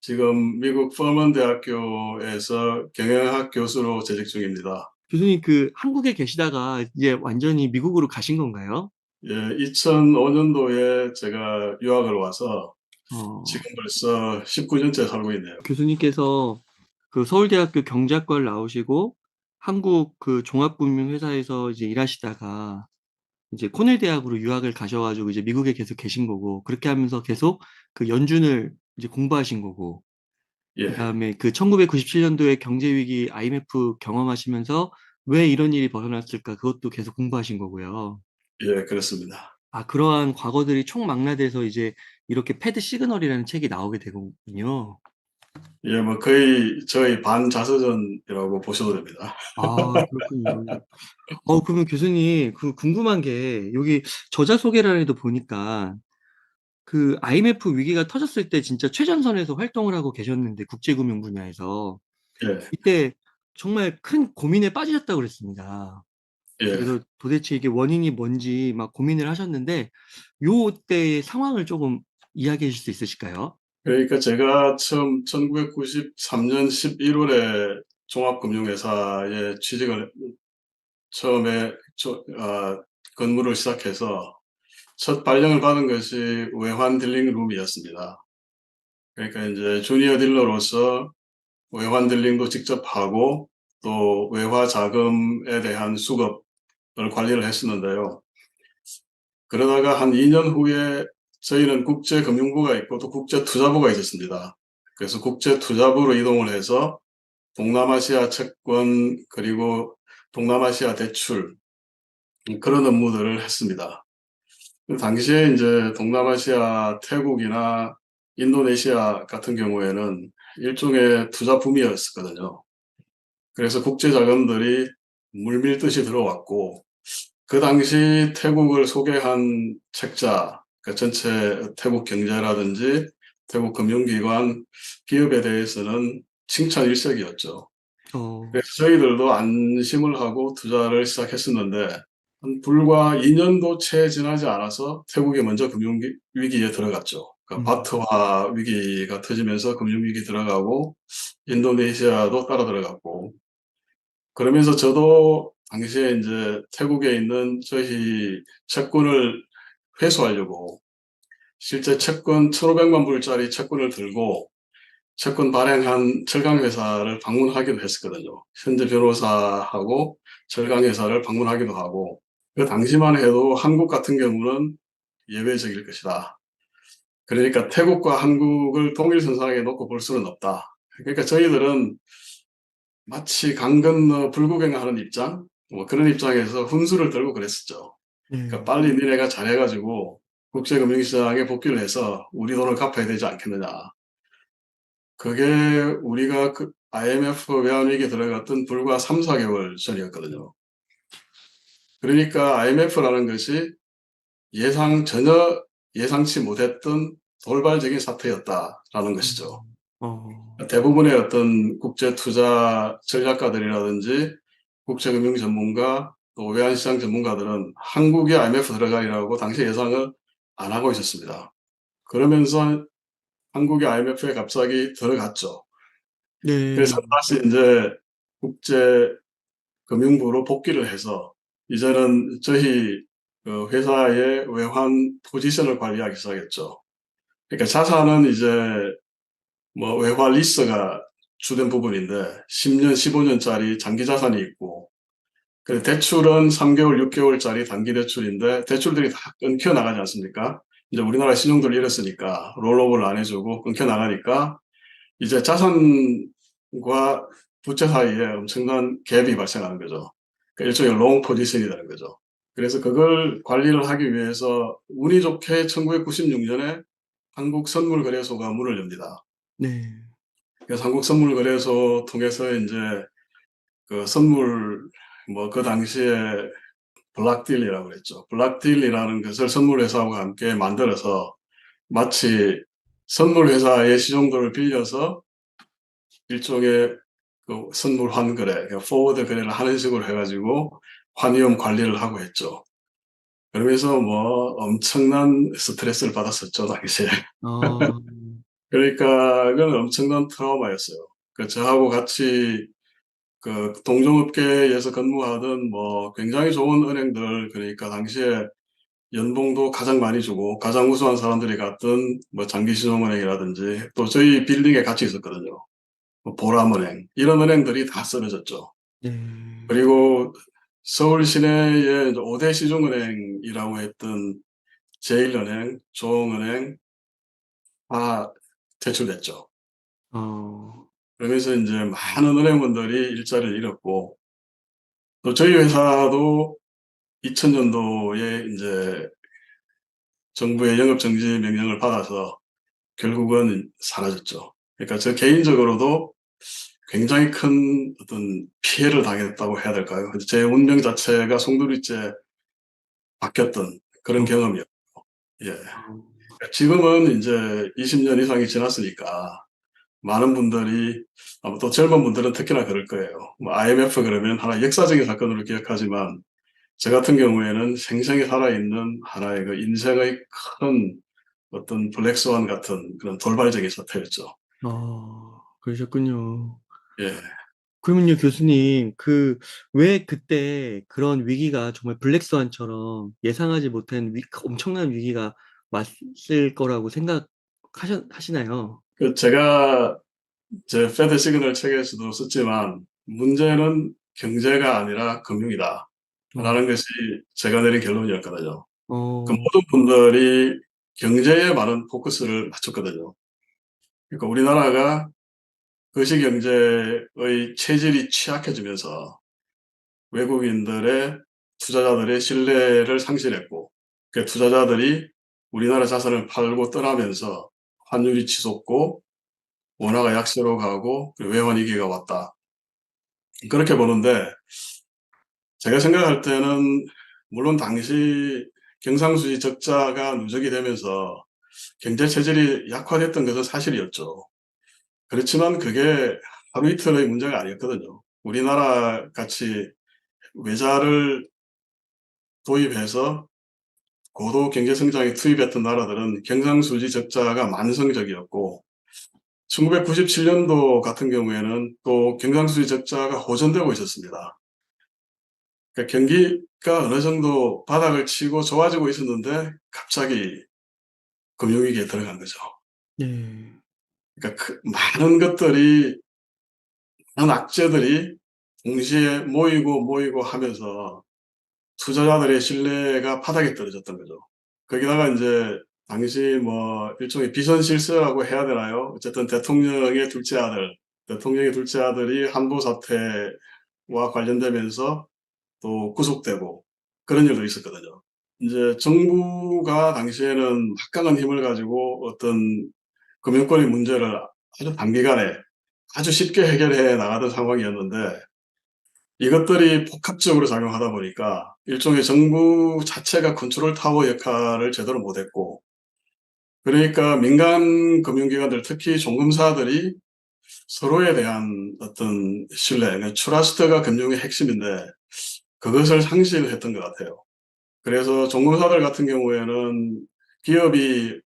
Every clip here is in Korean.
지금 미국 퍼먼 대학교에서 경영학 교수로 재직 중입니다. 교수님, 한국에 계시다가 이제 완전히 미국으로 가신 건가요? 예, 2005년도에 제가 유학을 와서 어, 지금 벌써 19년째 살고 있네요. 교수님께서 서울대학교 경제학과를 나오시고 한국 종합금융회사에서 이제 일하시다가 이제 코넬 대학으로 유학을 가셔가지고 이제 미국에 계속 계신 거고, 그렇게 하면서 계속 연준을 이제 공부하신 거고, 예, 그다음에 1997년도에 경제위기 IMF 경험하시면서 왜 이런 일이 벌어났을까, 그것도 계속 공부하신 거고요. 예, 그렇습니다. 아, 그러한 과거들이 총망라돼서 이제 이렇게 패드 시그널이라는 책이 나오게 되군요. 예, 뭐 거의 저희 반자서전이라고 보셔도 됩니다. 아, 그렇군요. 그러면 교수님, 궁금한 게, 여기 저자 소개란에도 보니까, IMF 위기가 터졌을 때 진짜 최전선에서 활동을 하고 계셨는데, 국제금융 분야에서. 예, 이때 정말 큰 고민에 빠지셨다고 그랬습니다. 예. 그래서 도대체 이게 원인이 뭔지 막 고민을 하셨는데, 요 때의 상황을 조금 이야기해 주실 수 있으실까요? 그러니까 제가 처음 1993년 11월에 종합금융회사에 취직을 처음에 근무를 시작해서 첫 발령을 받은 것이 외환 딜링 룸이었습니다. 그러니까 이제 주니어 딜러로서 외환 딜링도 직접 하고 또 외화 자금에 대한 수급을 관리를 했었는데요. 그러다가 한 2년 후에 저희는 국제금융부가 있고 또 국제투자부가 있었습니다. 그래서 국제투자부로 이동을 해서 동남아시아 채권 그리고 동남아시아 대출 그런 업무들을 했습니다. 그 당시에 이제 동남아시아 태국이나 인도네시아 같은 경우에는 일종의 투자 붐이었었거든요. 그래서 국제 자금들이 물밀듯이 들어왔고 그 당시 태국을 소개한 책자, 그 전체 태국 경제라든지 태국 금융기관 기업에 대해서는 칭찬 일색이었죠. 어, 그래서 저희들도 안심을 하고 투자를 시작했었는데 한 불과 2년도 채 지나지 않아서 태국이 먼저 금융위기에 들어갔죠. 그러니까 음, 바트화 위기가 터지면서 금융위기 들어가고 인도네시아도 따라 들어갔고 그러면서 저도 당시에 이제 태국에 있는 저희 채권을 회수하려고 실제 채권 1,500만 불짜리 채권을 들고 채권 발행한 철강회사를 방문하기도 했었거든요. 현재 변호사하고 철강회사를 방문하기도 하고 그 당시만 해도 한국 같은 경우는 예외적일 것이다. 그러니까 태국과 한국을 동일선상에 놓고 볼 수는 없다. 그러니까 저희들은 마치 강 건너 불구경하는 입장, 뭐 그런 입장에서 훈수를 들고 그랬었죠. 네, 그러니까 빨리 니네가 잘해가지고 국제금융시장에 복귀를 해서 우리 돈을 갚아야 되지 않겠느냐. 그게 우리가 IMF 외환위기에 들어갔던 불과 3, 4개월 전이었거든요. 그러니까 IMF라는 것이 전혀 예상치 못했던 돌발적인 사태였다라는 것이죠. 어, 대부분의 어떤 국제 투자 전략가들이라든지 국제금융 전문가 또 외환시장 전문가들은 한국이 IMF 들어가리라고 당시 예상을 안 하고 있었습니다. 그러면서 한국이 IMF에 갑자기 들어갔죠. 그래서 네, 다시 이제 국제금융부로 복귀를 해서 이제는 저희 그 회사의 외환 포지션을 관리하기 시작했죠. 그러니까 자산은 이제 뭐 외화 리스가 주된 부분인데 10년, 15년짜리 장기 자산이 있고 그 대출은 3개월, 6개월짜리 단기 대출인데 대출들이 다 끊겨 나가지 않습니까? 이제 우리나라 신용도를 잃었으니까 롤오버를 안 해주고 끊겨 나가니까 이제 자산과 부채 사이에 엄청난 갭이 발생하는 거죠. 그러니까 일종의 롱 포지션이 되는 거죠. 그래서 그걸 관리를 하기 위해서 운이 좋게 1996년에 한국선물거래소가 문을 엽니다. 네, 그래서 한국선물거래소 통해서 이제 그 선물 뭐 그 당시에 블락딜이라고 그랬죠. 블락딜이라는 것을 선물회사와 함께 만들어서 마치 선물회사의 시종도를 빌려서 일종의 그 선물 환거래, 그러니까 포워드 거래를 하는 식으로 해가지고 환위험 관리를 하고 했죠. 그러면서 뭐 엄청난 스트레스를 받았었죠, 당시에. 어, 그러니까 그건 엄청난 트라우마였어요. 저하고 같이 동종업계에서 근무하던 뭐 굉장히 좋은 은행들, 그러니까 당시에 연봉도 가장 많이 주고 가장 우수한 사람들이 갔던 뭐 장기신용은행이라든지 또 저희 빌딩에 같이 있었거든요. 뭐 보람은행 이런 은행들이 다 쓰러졌죠. 네. 그리고 서울 시내에 이제 5대 시중은행이라고 했던 제일은행, 조흥은행 다 퇴출됐죠. 어. 그러면서 인제 많은 은행원들이 일자리를 잃었고, 또 저희 회사도 2000 년도에 인제 정부의 영업 정지 명령을 받아서 결국은 사라졌죠. 그러니까 저 개인적으로도 굉장히 큰 어떤 피해를 당했다고 해야 될까요? 제 운명 자체가 송두리째 바뀌었던 그런 어. 경험이었고, 예. 어. 지금은 인제 20년 이상이 지났으니까 많은 분들이, 아마 또 젊은 분들은 특히나 그럴 거예요. 뭐 IMF 그러면 하나의 역사적인 사건으로 기억하지만 저 같은 경우에는 생생히 살아있는 하나의 인생의 큰 어떤 블랙스완 같은 그런 돌발적인 사태였죠. 그러셨군요. 예. 그러면요 교수님 왜 그때 그런 위기가 정말 블랙스완처럼 예상하지 못한 엄청난 위기가 왔을 거라고 하시나요? 제가 제 패드 시그널 책에서도 썼지만 "문제는 경제가 아니라 어. 금융이다."라는 것이 제가 내린 결론이었거든요. 어. 모든 분들이 경제에 많은 포커스를 맞췄거든요. 그러니까 우리나라가 거시경제의 체질이 취약해지면서 외국인들의 투자자들의 신뢰를 상실했고, 투자자들이 우리나라 자산을 팔고 떠나면서 환율이 치솟고 원화가 약세로 가고 외환 위기가 왔다. 그렇게 보는데, 제가 생각할 때는 물론 당시 경상수지 적자가 누적이 되면서 경제 체질이 약화됐던 것은 사실이었죠. 그렇지만 그게 하루 이틀의 문제가 아니었거든요. 우리나라 같이 외자를 도입해서 고도 경제 성장에 투입했던 나라들은 경상수지 적자가 만성적이었고, 1997 년도 같은 경우에는 또 경상수지 적자가 호전되고 있었습니다. 경기가 어느 정도 바닥을 치고 좋아지고 있었는데 갑자기 금융위기에 들어간 거죠. 네. 그러니까 많은 것들이, 많은 악재들이 동시에 모이고 하면서 투자자들의 신뢰가 바닥에 떨어졌던 거죠. 거기다가 인제 당시 뭐 일종의 비선실세라고 해야 되나요? 어쨌든 대통령의 둘째 아들이 한부 사태와 관련되면서 또 구속되고 그런 일도 있었거든요. 인제 정부가 당시에는 막강한 힘을 가지고 어떤 금융권의 문제를 아주 단기간에 아주 쉽게 해결해 나가던 상황이었는데, 이것들이 복합적으로 작용하다 보니까 일종의 정부 자체가 컨트롤 타워 역할을 제대로 못했고, 그러니까 민간 금융기관들, 특히 종금사들이 서로에 대한 어떤 신뢰, 그러니까 트러스트가 금융의 핵심인데 그것을 상실했던 것 같아요. 그래서 종금사들 같은 경우에는 기업이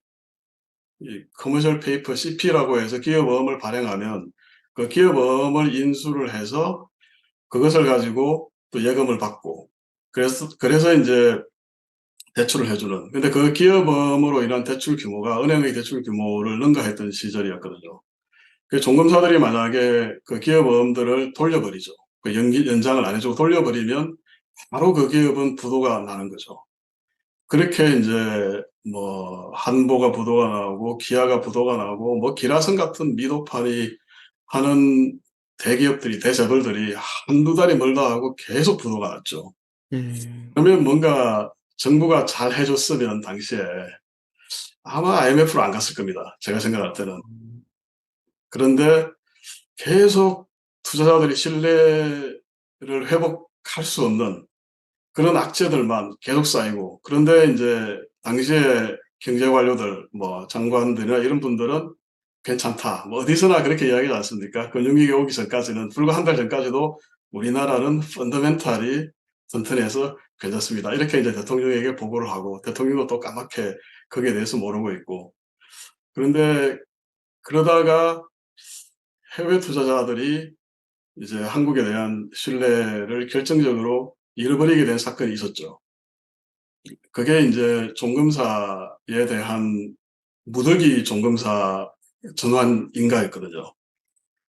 이 커머셜 페이퍼 CP라고 해서 기업어음을 발행하면 그 기업어음을 인수를 해서 그것을 가지고 또 예금을 받고, 그래서 인제 대출을 해 주는, 근데 그 기업음으로 인한 대출 규모가 은행의 대출 규모를 능가했던 시절이었거든요. 종금사들이 만약에 그 기업음들을 돌려버리죠. 연장을 안 해 주고 돌려버리면 바로 그 기업은 부도가 나는 거죠. 그렇게 인제 뭐 한보가 부도가 나고 기아가 부도가 나고 뭐 기라성 같은 미도판이 하는 대기업들이, 대재벌들이 한두 달이 멀다 하고 계속 부도가 났죠. 네. 그러면 뭔가 정부가 잘 해 줬으면 당시에 아마 IMF로 안 갔을 겁니다, 제가 생각할 때는. 음. 그런데 계속 투자자들이 신뢰를 회복할 수 없는 그런 악재들만 계속 쌓이고, 그런데 인제 당시에 경제 관료들, 뭐 장관들이나 이런 분들은 "괜찮다." 뭐 어디서나 그렇게 이야기하지 않습니까? 금융위기가 오기 전까지는, 불과 한 달 전까지도 "우리나라는 펀더멘탈이 튼튼해서 괜찮습니다." 이렇게 이제 대통령에게 보고를 하고, 대통령도 또 까맣게 거기에 대해서 모르고 있고. 그런데 그러다가 해외 투자자들이 이제 한국에 대한 신뢰를 결정적으로 잃어버리게 된 사건이 있었죠. 그게 이제 종금사에 대한 무더기 종금사 전환 인가였거든요.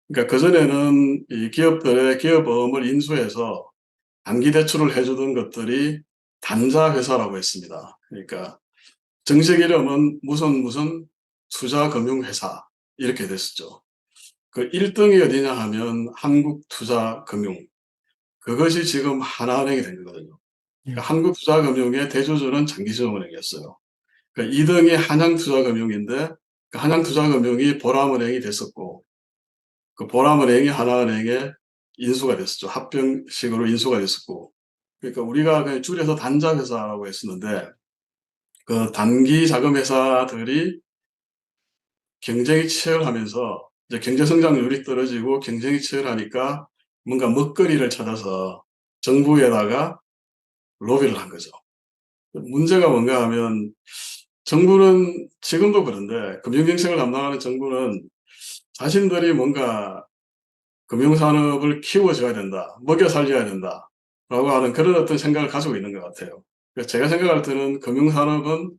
그러니까 그전에는 이 기업들의 기업어음을 인수해서 단기 대출을 해주던 것들이 단자 회사라고 했습니다. 그러니까 정식 이름은 무슨 투자금융회사 이렇게 됐었죠. 그 1등이 어디냐 하면 한국투자금융. 그것이 지금 하나은행이 된 거거든요. 네. 그러니까 한국투자금융의 대주주는 장기지원은행이었어요. 그러니까 2등이 한양투자금융인데 그 한양투자금융이 보람은행이 됐었고 그 보람은행이 하나은행에 인수가 됐었죠. 합병식으로 인수가 됐었고 그러니까 우리가 그냥 줄여서 단자회사라고 했었는데 그 단기 자금 회사들이 경쟁이 치열하면서 이제 경제 성장률이 떨어지고 경쟁이 치열하니까 뭔가 먹거리를 찾아서 정부에다가 로비를 한 거죠. 문제가 뭔가 하면 정부는 지금도 그런데 금융정책을 담당하는 정부는 자신들이 뭔가 금융산업을 키워줘야 된다, 먹여 살려야 된다라고 하는 그런 어떤 생각을 가지고 있는 것 같아요. 그래서 제가 생각할 때는 금융산업은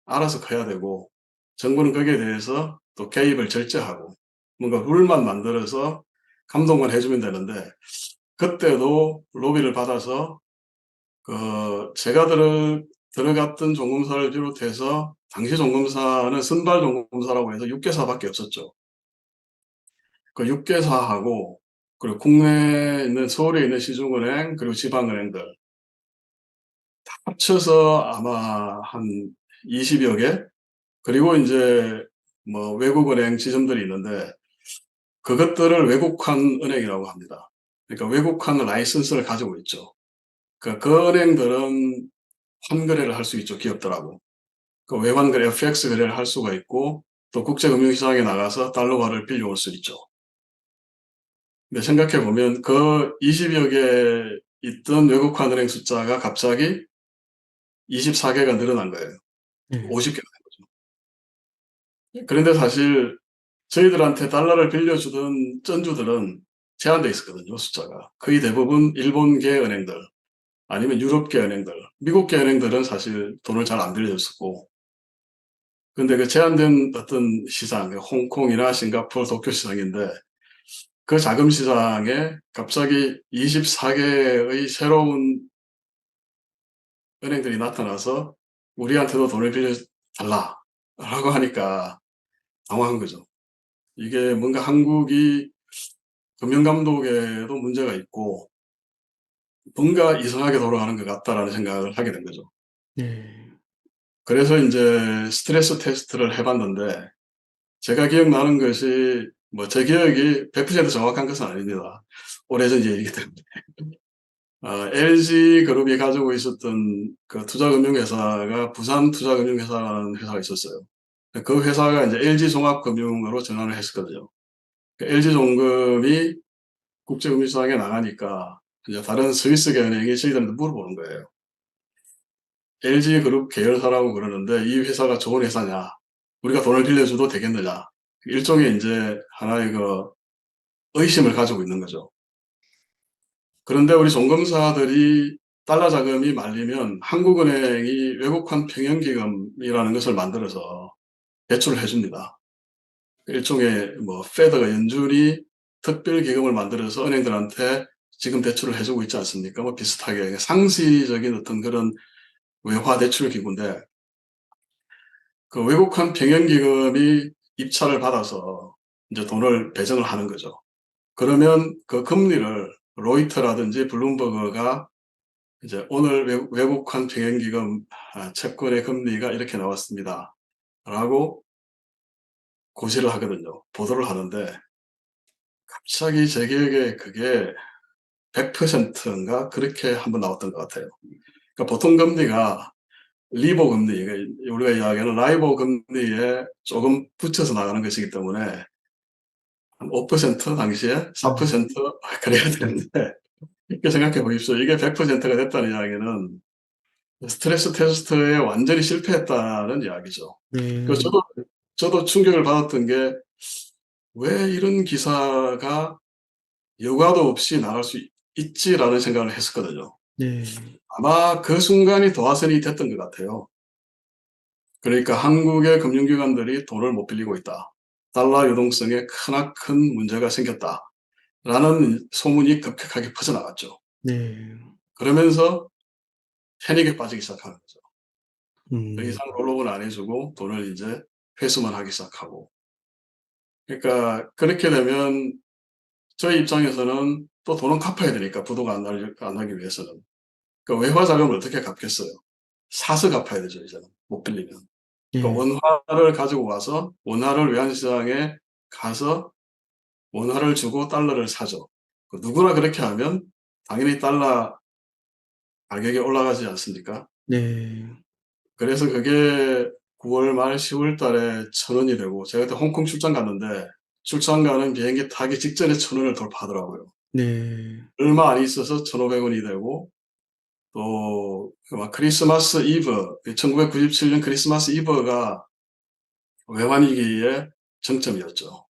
알아서 커야 되고 정부는 거기에 대해서 또 개입을 절제하고 뭔가 룰만 만들어서 감독만 해주면 되는데 그때도 로비를 받아서 제가 들어갔던 종금사를 비롯해서 당시 종금사는 선발 종금사라고 해서 6개사밖에 없었죠. 그 6개사하고 그리고 국내에 있는 서울에 있는 시중은행 그리고 지방은행들 합쳐서 아마 한 20여 개 그리고 인제 뭐 외국은행 지점들이 있는데 그것들을 외국환 은행이라고 합니다. 그러니까 외국환 라이선스를 가지고 있죠. 그 은행들은 환거래를 할 수 있죠, 기업들하고. 그 외환거래 FX 거래를 할 수가 있고 또 국제금융시장에 나가서 달러화를 빌려올 수 있죠. 근데 생각해 보면 그 20여 개 있던 외국환 은행 숫자가 갑자기 24개가 늘어난 거예요. 네. 50개가 된 거죠. 그런데 사실 저희들한테 달러를 빌려주던 전주들은 제한돼 있었거든요, 숫자가. 거의 대부분 일본계 은행들 아니면 유럽계 은행들, 미국계 은행들은 사실 돈을 잘 안 빌려줬었고 근데 그 제한된 어떤 시장, 홍콩이나 싱가포르, 도쿄 시장인데 그 자금 시장에 갑자기 24개의 새로운 은행들이 나타나서 우리한테도 돈을 빌려달라라고 하니까 당황한 거죠. 이게 뭔가 한국이 금융감독에도 문제가 있고 뭔가 이상하게 돌아가는 것 같다라는 생각을 하게 된 거죠. 네. 그래서 인제 스트레스 테스트를 해 봤는데 제가 기억나는 것이 뭐 제 기억이 100% 정확한 것은 아닙니다. 오래전 얘기이기 때문에. LG그룹이 가지고 있었던 그 투자금융회사가 부산투자금융회사라는 회사가 있었어요. 그 회사가 이제 LG종합금융으로 전환을 했었거든요. LG종금이 국제금융시장에 나가니까 이제 다른 스위스계 은행이 저희들한테 물어보는 거예요. LG그룹 계열사라고 그러는데 이 회사가 좋은 회사냐? 우리가 돈을 빌려줘도 되겠느냐? 일종의 인제 하나의 의심을 가지고 있는 거죠. 그런데 우리 종금사들이 달러 자금이 말리면 한국은행이 외국환 평형기금이라는 것을 만들어서 대출을 해 줍니다. 일종의 뭐 페드가 연준이 특별기금을 만들어서 은행들한테 지금 대출을 해 주고 있지 않습니까? 뭐 비슷하게 상시적인 어떤 그런 외화 대출 기구인데 그 외국환 평형기금이 입찰을 받아서 이제 돈을 배정을 하는 거죠. 그러면 그 금리를 로이터라든지 블룸버그가 이제 "오늘 외국환 평형기금 채권의 금리가 이렇게 나왔습니다."라고 고시를 하거든요. 보도를 하는데 갑자기 제 기억에 그게 100%인가 그렇게 한번 나왔던 것 같아요. 그러니까 보통 금리가 리보 금리, 그러니까 우리가 이야기하는 라이보 금리에 조금 붙여서 나가는 것이기 때문에 한 5% 당시에 음. 4% 그래야 되는데 이렇게 생각해 보십시오. 이게 100%가 됐다는 이야기는 스트레스 테스트에 완전히 실패했다는 이야기죠. 그래서 네. 저도 충격을 받았던 게 '왜 이런 기사가 여과도 없이 나갈 수 있지?'라는 생각을 했었거든요. 네. 아마 그 순간이 도화선이 됐던 것 같아요. 그러니까 '한국의 금융기관들이 돈을 못 빌리고 있다. 달러 유동성에 크나큰 문제가 생겼다.'라는 소문이 급격하게 퍼져나갔죠. 네. 그러면서 패닉에 빠지기 시작하는 거죠. 더 음. 이상 롤업은 안 해 주고 돈을 인제 회수만 하기 시작하고. 그러니까 그렇게 되면 저희 입장에서는 또 돈은 갚아야 되니까 부도가 안 나기 위해서는. 그 외화 자금을 어떻게 갚겠어요. 사서 갚아야 되죠 이제는 못 빌리면. 그러니까 네. 원화를 가지고 와서 원화를 외환시장에 가서 원화를 주고 달러를 사죠. 그 누구나 그렇게 하면 당연히 달러 가격이 올라가지 않습니까? 네. 그래서 그게 9월 말 10월 달에 1,000원이 되고 제가 그때 홍콩 출장 갔는데 출장 가는 비행기 타기 직전에 1,000원을 돌파하더라고요. 네. 얼마 안 있어서 1,500원이 되고 또 그 막 크리스마스 이브 1997년 크리스마스 이브가 외환위기의 정점이었죠.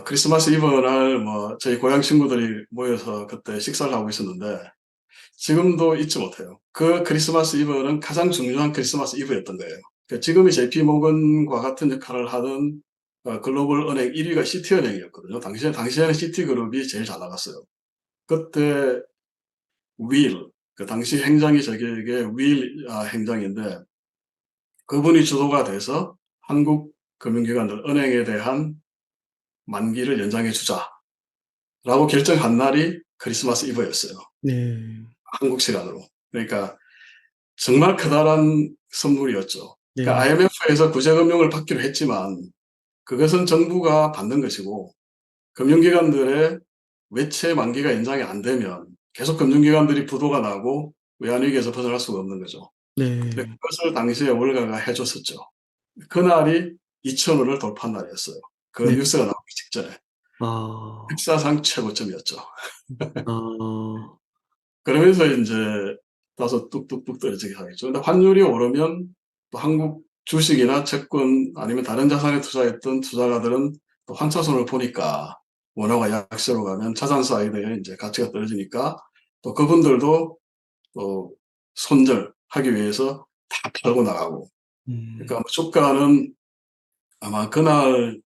크리스마스 이브 날 뭐 저희 고향 친구들이 모여서 그때 식사를 하고 있었는데 지금도 잊지 못해요. 그 크리스마스 이브는 가장 중요한 크리스마스 이브였던 거예요. 지금의 JP 모건과 같은 역할을 하던 글로벌 은행 1 위가 시티은행이었거든요. 당시에는 시티그룹이 제일 잘 나갔어요. 그때 그 당시 행장이 저기에 행장인데 그분이 주도가 돼서 "한국 금융기관들 은행에 대한 만기를 연장해 주자."라고 결정한 날이 크리스마스 이브였어요, 네. 한국 시간으로. 그러니까 정말 커다란 선물이었죠. 그러니까 네. IMF에서 구제금융을 받기로 했지만 그것은 정부가 받는 것이고 금융기관들의 외채 만기가 연장이 안 되면 계속 금융기관들이 부도가 나고 외환위기에서 벗어날 수가 없는 거죠. 근데 네. 그것을 당시에 월가가 해 줬었죠. 그날이 2천 원을 돌파한 날이었어요. 그 네. 뉴스가 나오기 직전에. 아. 역사상 최고점이었죠. 아. 그러면서 인제 다소 뚝뚝뚝 떨어지게 하겠죠. 근데 환율이 오르면 또 한국 주식이나 채권 아니면 다른 자산에 투자했던 투자가들은 또 환차손을 보니까 원화가 약세로 가면 자산 사이드에 인제 가치가 떨어지니까 또 그분들도 또 손절하기 위해서 다 팔고 나가고 그러니까 음. 뭐 주가는 아마 그날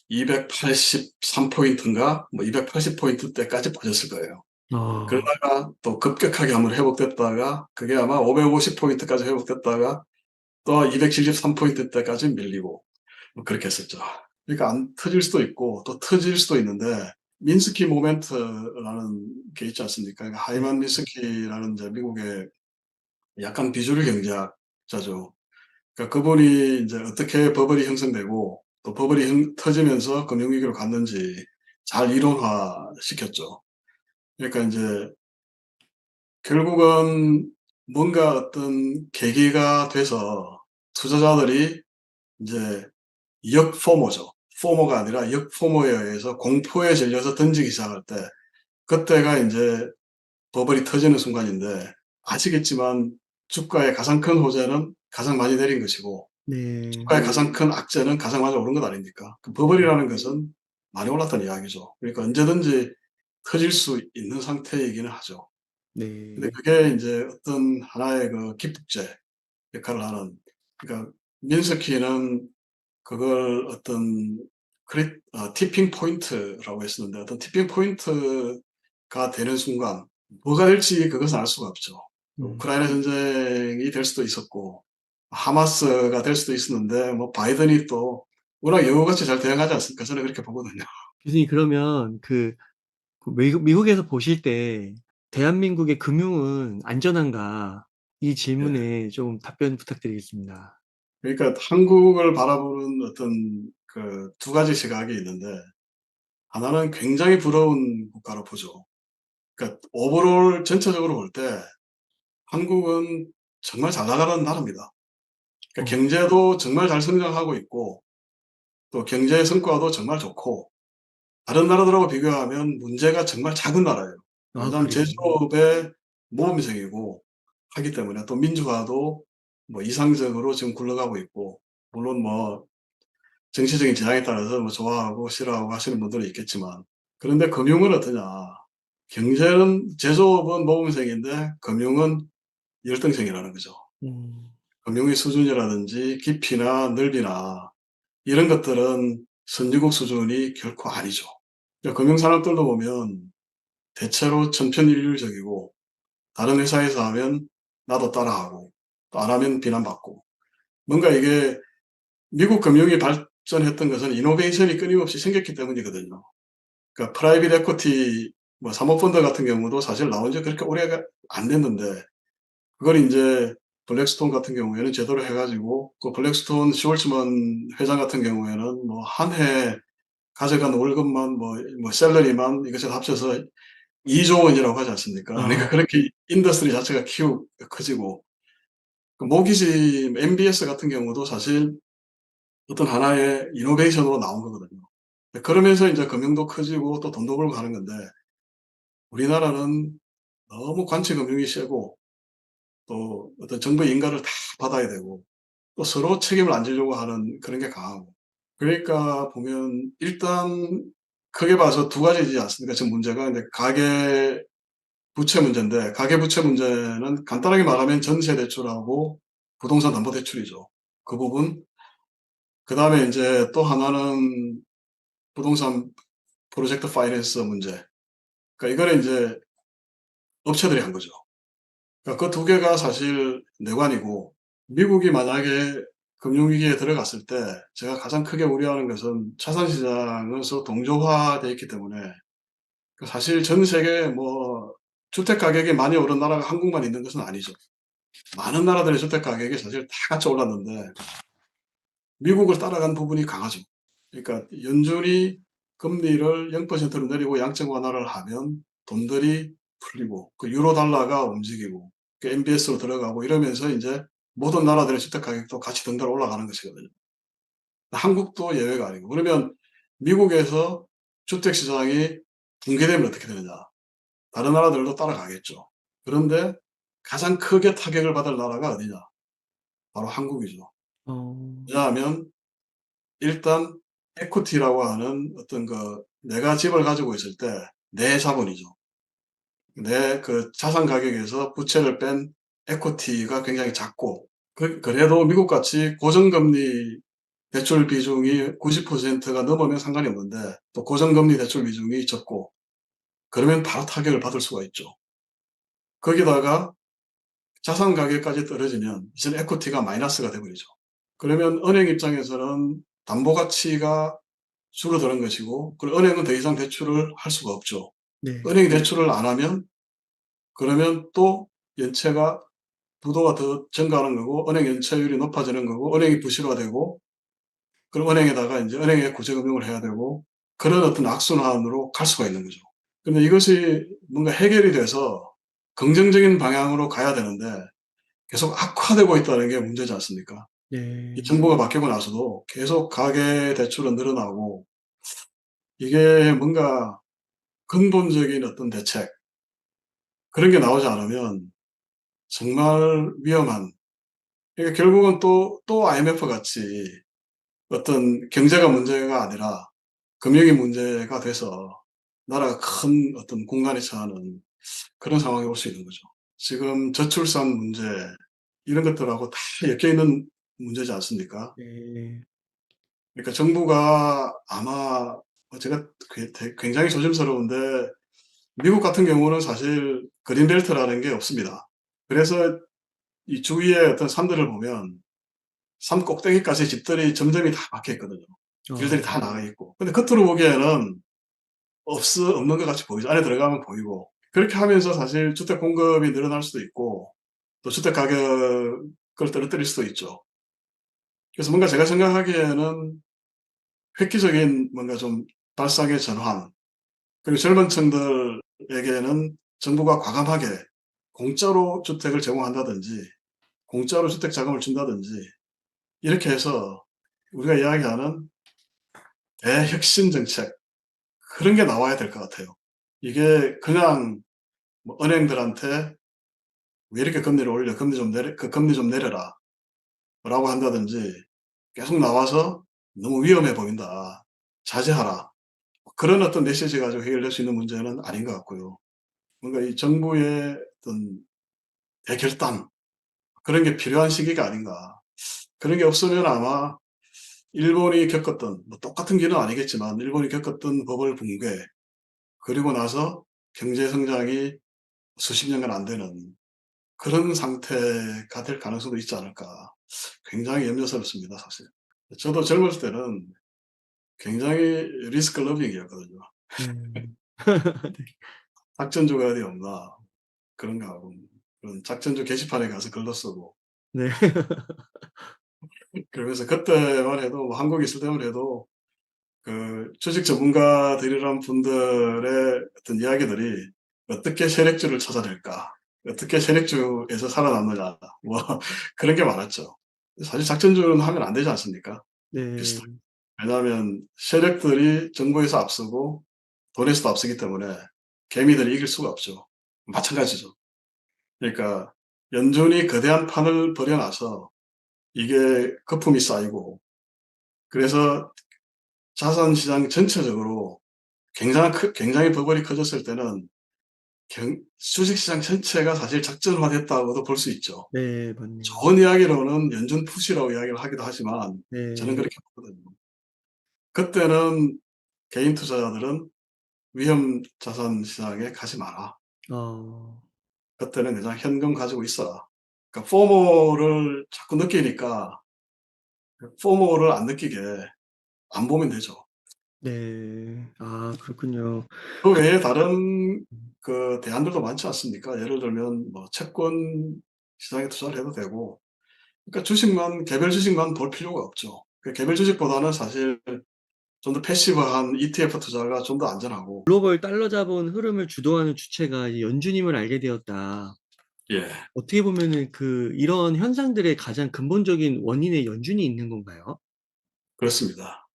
283 포인트인가 뭐 280 포인트대까지 빠졌을 거예요. 아. 그러다가 또 급격하게 한번 회복됐다가 그게 아마 550 포인트까지 회복됐다가 또 273 포인트대까지 밀리고 뭐 그렇게 했었죠. 그러니까 안 터질 수도 있고 또 터질 수도 있는데 미nsky 모멘트라는 게 있지 않습니까? 그러니까 네. 하이만 미스키라는 이제 미국의 약간 비주류 경제학자죠. 그러니까 그분이 인제 어떻게 버블이 형성되고 또 버블이 터지면서 금융위기로 갔는지 잘 이론화시켰죠. 그러니까 인제 결국은 뭔가 어떤 계기가 돼서 투자자들이 인제 역포모죠. 포모가 아니라 역포모에 의해서 공포에 질려서 던지기 시작할 때 그때가 인제 버블이 터지는 순간인데 아시겠지만 주가의 가장 큰 호재는 가장 많이 내린 것이고 네. 주가의 가장 큰 악재는 가장 많이 오른 것 아닙니까? 그 버블이라는 것은 많이 올랐다는 이야기죠. 그러니까 언제든지 터질 수 있는 상태이기는 하죠. 근데 네. 그게 인제 어떤 하나의 그 기폭제 역할을 하는 그러니까 민스키는 그걸 어떤 티핑 포인트라고 했었는데 어떤 티핑 포인트가 되는 순간 뭐가 될지 그것은 알 수가 없죠. 음. 우크라이나 전쟁이 될 수도 있었고 하마스가 될 수도 있었는데 뭐 바이든이 또 워낙 여우같이 잘 대응하지 않습니까? 저는 그렇게 보거든요. 교수님 그러면 미국에서 보실 때 대한민국의 금융은 안전한가? 이 예. 질문에 좀 답변 부탁드리겠습니다. 그러니까 한국을 바라보는 어떤 그 두 가지 시각이 있는데 하나는 굉장히 부러운 국가로 보죠. 그러니까 오버롤 전체적으로 볼 때 한국은 정말 잘 나가는 나라입니다. 그러니까 어. 경제도 정말 잘 성장하고 있고 또 경제 성과도 정말 좋고 다른 나라들하고 비교하면 문제가 정말 작은 나라예요. 아 왜냐하면 그래요? 제조업의 모범생이고 하기 때문에 또 민주화도 뭐 이상적으로 지금 굴러가고 있고 물론 뭐 정치적인 지향에 따라서 뭐 좋아하고 싫어하고 하시는 분들은 있겠지만, 그런데 금융은 어떠냐. 경제는 제조업은 모범생인데 금융은 열등생이라는 거죠. 음. 금융의 수준이라든지 깊이나 넓이나 이런 것들은 선진국 수준이 결코 아니죠. 그러니까 금융산업들도 보면 대체로 천편일률적이고, 다른 회사에서 하면 나도 따라하고 또 안 하면 비난받고, 뭔가 이게 미국 금융이 발전했던 것은 이노베이션이 끊임없이 생겼기 때문이거든요. 그러니까 프라이빗 에쿼티 뭐 사모펀드 같은 경우도 사실 나온 지 그렇게 오래가 안 됐는데, 그걸 인제 블랙스톤 같은 경우에는 제대로 해 가지고, 그 블랙스톤 슈왈츠만 회장 같은 경우에는 뭐 한 해 가져간 월급만 뭐 샐러리만 이것저것 합쳐서 2조 원이라고 하지 않습니까? 그러니까 아. 그렇게 인더스트리 자체가 커지고, 그 모기지 MBS 같은 경우도 사실 어떤 하나의 이노베이션으로 나온 거거든요. 그러면서 인제 금융도 커지고 또 돈도 벌고 하는 건데, 우리나라는 너무 관치 금융이 세고, 또 어떤 정부의 인가를 다 받아야 되고, 또 서로 책임을 안 지려고 하는 그런 게 강하고. 그러니까 보면 일단 크게 봐서 두 가지지 않습니까, 지금 문제가. 근데 가계 부채 문제인데, 가계 부채 문제는 간단하게 말하면 전세 대출하고 부동산 담보 대출이죠. 그 부분. 그다음에 인제 또 하나는 부동산 프로젝트 파이낸스 문제. 그러니까 이거는 인제 업체들이 한 거죠. 그러니까 그 두 개가 사실 내관이고, 미국이 만약에 금융위기에 들어갔을 때 제가 가장 크게 우려하는 것은 자산 시장은 서로 동조화돼 있기 때문에, 그 사실 전 세계 뭐 주택 가격이 많이 오른 나라가 한국만 있는 것은 아니죠. 많은 나라들의 주택 가격이 사실 다 같이 올랐는데 미국을 따라간 부분이 강하죠. 그러니까 연준이 금리를 0%로 내리고 양적 완화를 하면 돈들이 풀리고, 그 유로 달러가 움직이고, 그 MBS로 들어가고 이러면서 인제 모든 나라들의 주택 가격도 같이 덩달아 올라가는 것이거든요. 한국도 예외가 아니고. 그러면 미국에서 주택 시장이 붕괴되면 어떻게 되느냐. 다른 나라들도 따라가겠죠. 그런데 가장 크게 타격을 받을 나라가 어디냐. 바로 한국이죠. 어. 왜냐하면 일단 equity라고 하는 어떤 내가 집을 가지고 있을 때 내 자본이죠. 내 그 자산 가격에서 부채를 뺀 equity가 굉장히 작고, 그래도 미국같이 고정금리 대출 비중이 90%가 넘으면 상관이 없는데, 또 고정금리 대출 비중이 적고, 그러면 바로 타격을 받을 수가 있죠. 거기다가 자산 가격까지 떨어지면 이제는 equity가 마이너스가 돼 버리죠. 그러면 은행 입장에서는 담보 가치가 줄어드는 것이고, 그리고 은행은 더 이상 대출을 할 수가 없죠. 네. 은행이 대출을 안 하면 그러면 또 연체가 부도가 더 증가하는 거고, 은행 연체율이 높아지는 거고, 은행이 부실화되고, 그럼 은행에다가 인제 은행에 구제금융을 해야 되고, 그런 어떤 악순환으로 갈 수가 있는 거죠. 근데 이것이 뭔가 해결이 돼서 긍정적인 방향으로 가야 되는데 계속 악화되고 있다는 게 문제지 않습니까? 이 네. 정부가 바뀌고 나서도 계속 가계 대출은 늘어나고, 이게 뭔가 근본적인 어떤 대책, 그런 게 나오지 않으면 정말 위험한, 그러니까 결국은 또 IMF 같이 어떤 경제가 문제가 아니라 금융이 문제가 돼서 나라가 큰 어떤 공간에 처하는 그런 상황이 올 수 있는 거죠. 지금 저출산 문제, 이런 것들하고 다 엮여 있는 문제지 않습니까? 네. 그러니까 정부가 아마, 제가 굉장히 조심스러운데, 미국 같은 경우는 사실 그린벨트라는 게 없습니다. 그래서 이 주위의 어떤 산들을 보면 산 꼭대기까지 집들이 점점이 다 박혀 있거든요. 길들이 다 어. 나가 있고. 근데 겉으로 보기에는 없는 것 같이 보이죠. 안에 들어가면 보이고. 그렇게 하면서 사실 주택 공급이 늘어날 수도 있고, 또 주택 가격을 떨어뜨릴 수도 있죠. 그래서 뭔가 제가 생각하기에는 획기적인 뭔가 좀 발상의 전환, 그리고 젊은 층들에게는 정부가 과감하게 공짜로 주택을 제공한다든지, 공짜로 주택 자금을 준다든지, 이렇게 해서 우리가 이야기하는 대혁신 정책, 그런 게 나와야 될 것 같아요. 이게 그냥 뭐 은행들한테 "왜 이렇게 금리를 올려? 금리 좀 내려라."라고 한다든지, 계속 나와서 너무 위험해 보인다. 자제하라. 그런 어떤 메시지 가지고 해결될 수 있는 문제는 아닌 것 같고요. 뭔가 이 정부의 어떤 대결단 그런 게 필요한 시기가 아닌가. 그런 게 없으면 아마 일본이 겪었던 뭐 똑같은 길은 아니겠지만 일본이 겪었던 버블 붕괴 그리고 나서 경제 성장이 수십 년간 안 되는 그런 상태가 될 가능성도 있지 않을까. 굉장히 염려스럽습니다 사실. 저도 젊었을 때는 굉장히 리스크 러빙이었거든요. 음. 작전주가 어디 없나 그런 거 하고 그런 작전주 게시판에 가서 글도 쓰고 네. 그러면서 그때만 해도 뭐 한국에 있을 때만 해도 그 주식 전문가들이란 분들의 어떤 이야기들이 어떻게 세력주를 찾아낼까? 어떻게 세력주에서 살아남느냐? 뭐 그런 게 많았죠. 사실 작전주는 하면 안 되지 않습니까? 네. 비슷하게. 왜냐하면 세력들이 정부에서 앞서고 돈에서도 앞서기 때문에 개미들이 이길 수가 없죠. 마찬가지죠. 그러니까 연준이 거대한 판을 벌여놔서 이게 거품이 쌓이고 그래서 자산시장 전체적으로 굉장히 버블이 커졌을 때는 주식시장 전체가 사실 작전화됐다고도 볼 수 있죠. 네. 맞네요. 좋은 이야기로는 연준 푸시라고 이야기를 하기도 하지만 저는 네. 그렇게 보거든요. 그때는 개인 투자자들은 위험 자산 시장에 가지 마라. 어. 그때는 그냥 현금 가지고 있어라. 그러니까 포모를 자꾸 느끼니까 포모를 안 느끼게 안 보면 되죠. 네. 아 그렇군요. 그 외에 다른 그 대안들도 많지 않습니까? 예를 들면 뭐 채권 시장에 투자를 해도 되고 그러니까 주식만 개별 주식만 볼 필요가 없죠. 그 개별 주식보다는 사실 좀 더 패시브한 ETF 투자가 좀 더 안전하고 글로벌 달러 자본 흐름을 주도하는 주체가 이 연준임을 알게 되었다. 예 어떻게 보면은 이런 현상들의 가장 근본적인 원인에 연준이 있는 건가요? 그렇습니다.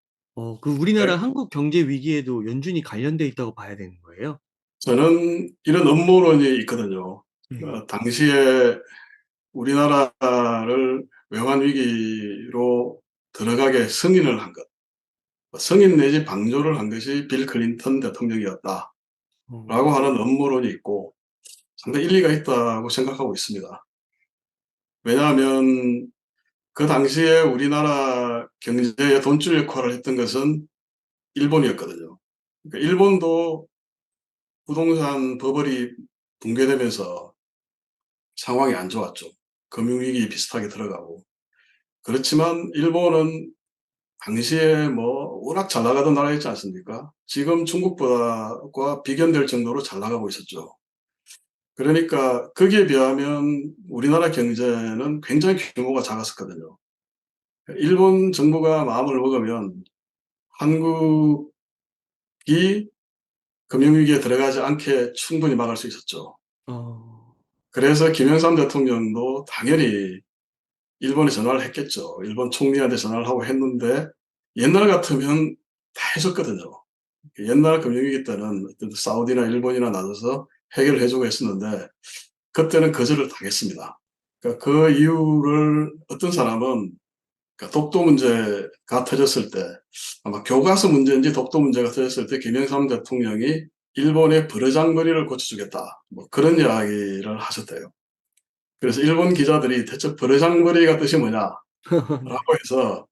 우리나라 네 한국 경제 위기에도 연준이 관련돼 있다고 봐야 되는 거예요? 저는 이런 음모론이 있거든요. 네. 당시에 우리나라를 외환 위기로 들어가게 승인을 한 것, 승인 내지 방조를 한 것이 빌 클린턴 대통령이었다라고 어. 하는 음모론이 있고 상당히 일리가 있다고 생각하고 있습니다. 왜냐하면 그 당시에 우리나라 경제의 돈줄 역할을 했던 것은 일본이었거든요. 그러니까 일본도 부동산 버블이 붕괴되면서 상황이 안 좋았죠. 금융위기 비슷하게 들어가고. 그렇지만 일본은 당시에 뭐 워낙 잘 나가던 나라였지 않습니까? 지금 중국보다 비견될 정도로 잘 나가고 있었죠. 그러니까 거기에 비하면 우리나라 경제는 굉장히 규모가 작았었거든요. 일본 정부가 마음을 먹으면 한국이 금융위기에 들어가지 않게 충분히 막을 수 있었죠. 어. 그래서 김영삼 대통령도 당연히 일본에 전화를 했겠죠. 일본 총리한테 전화를 하고 했는데 옛날 같으면 다 해줬거든요. 옛날 금융위기 때는 어떤 사우디나 일본이나 나서서 해결해 주고 했었는데 그때는 거절을 당했습니다. 그러니까 그 이유를 어떤 사람은 그러니까 독도 문제가 터졌을 때 아마 교과서 문제인지 독도 문제가 터졌을 때 김영삼 대통령이 일본의 버르장머리를 고쳐주겠다. 뭐 그런 이야기를 하셨대요. 그래서 일본 기자들이 대체 버르장머리가 뜻이 뭐냐라고 네. 해서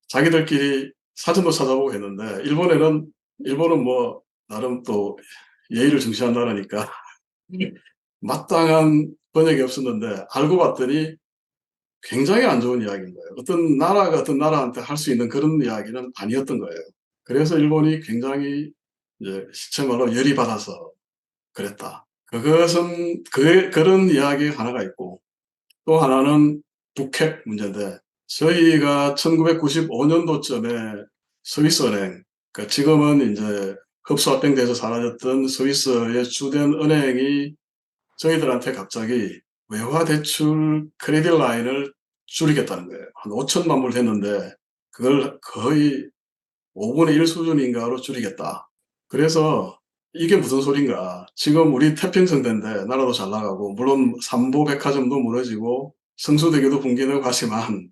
자기들끼리 사전도 찾아보고 했는데 일본은 뭐 나름 또 예의를 중시한 나라니까 마땅한 번역이 없었는데 알고 봤더니 굉장히 안 좋은 이야기인 거예요. 어떤 나라가 어떤 나라한테 할 수 있는 그런 이야기는 아니었던 거예요. 그래서 일본이 굉장히 이제 시체말로 열이 받아서 그랬다. 그것은 그런 이야기 하나가 있고 또 하나는 북핵 문제인데 저희가 1995년도쯤에 스위스은행 그러니까 지금은 이제 흡수합병돼서 사라졌던 스위스의 주된 은행이 저희들한테 갑자기 외화 대출 크레딧 라인을 줄이겠다는 거예요. 한 5천만 불 됐는데 그걸 거의 5분의 1 수준인가로 줄이겠다. 그래서 이게 무슨 소린가. 지금 우리 태평성대인데 나라도 잘 나가고 물론 삼보백화점도 무너지고 성수대교도 붕괴되고 하지만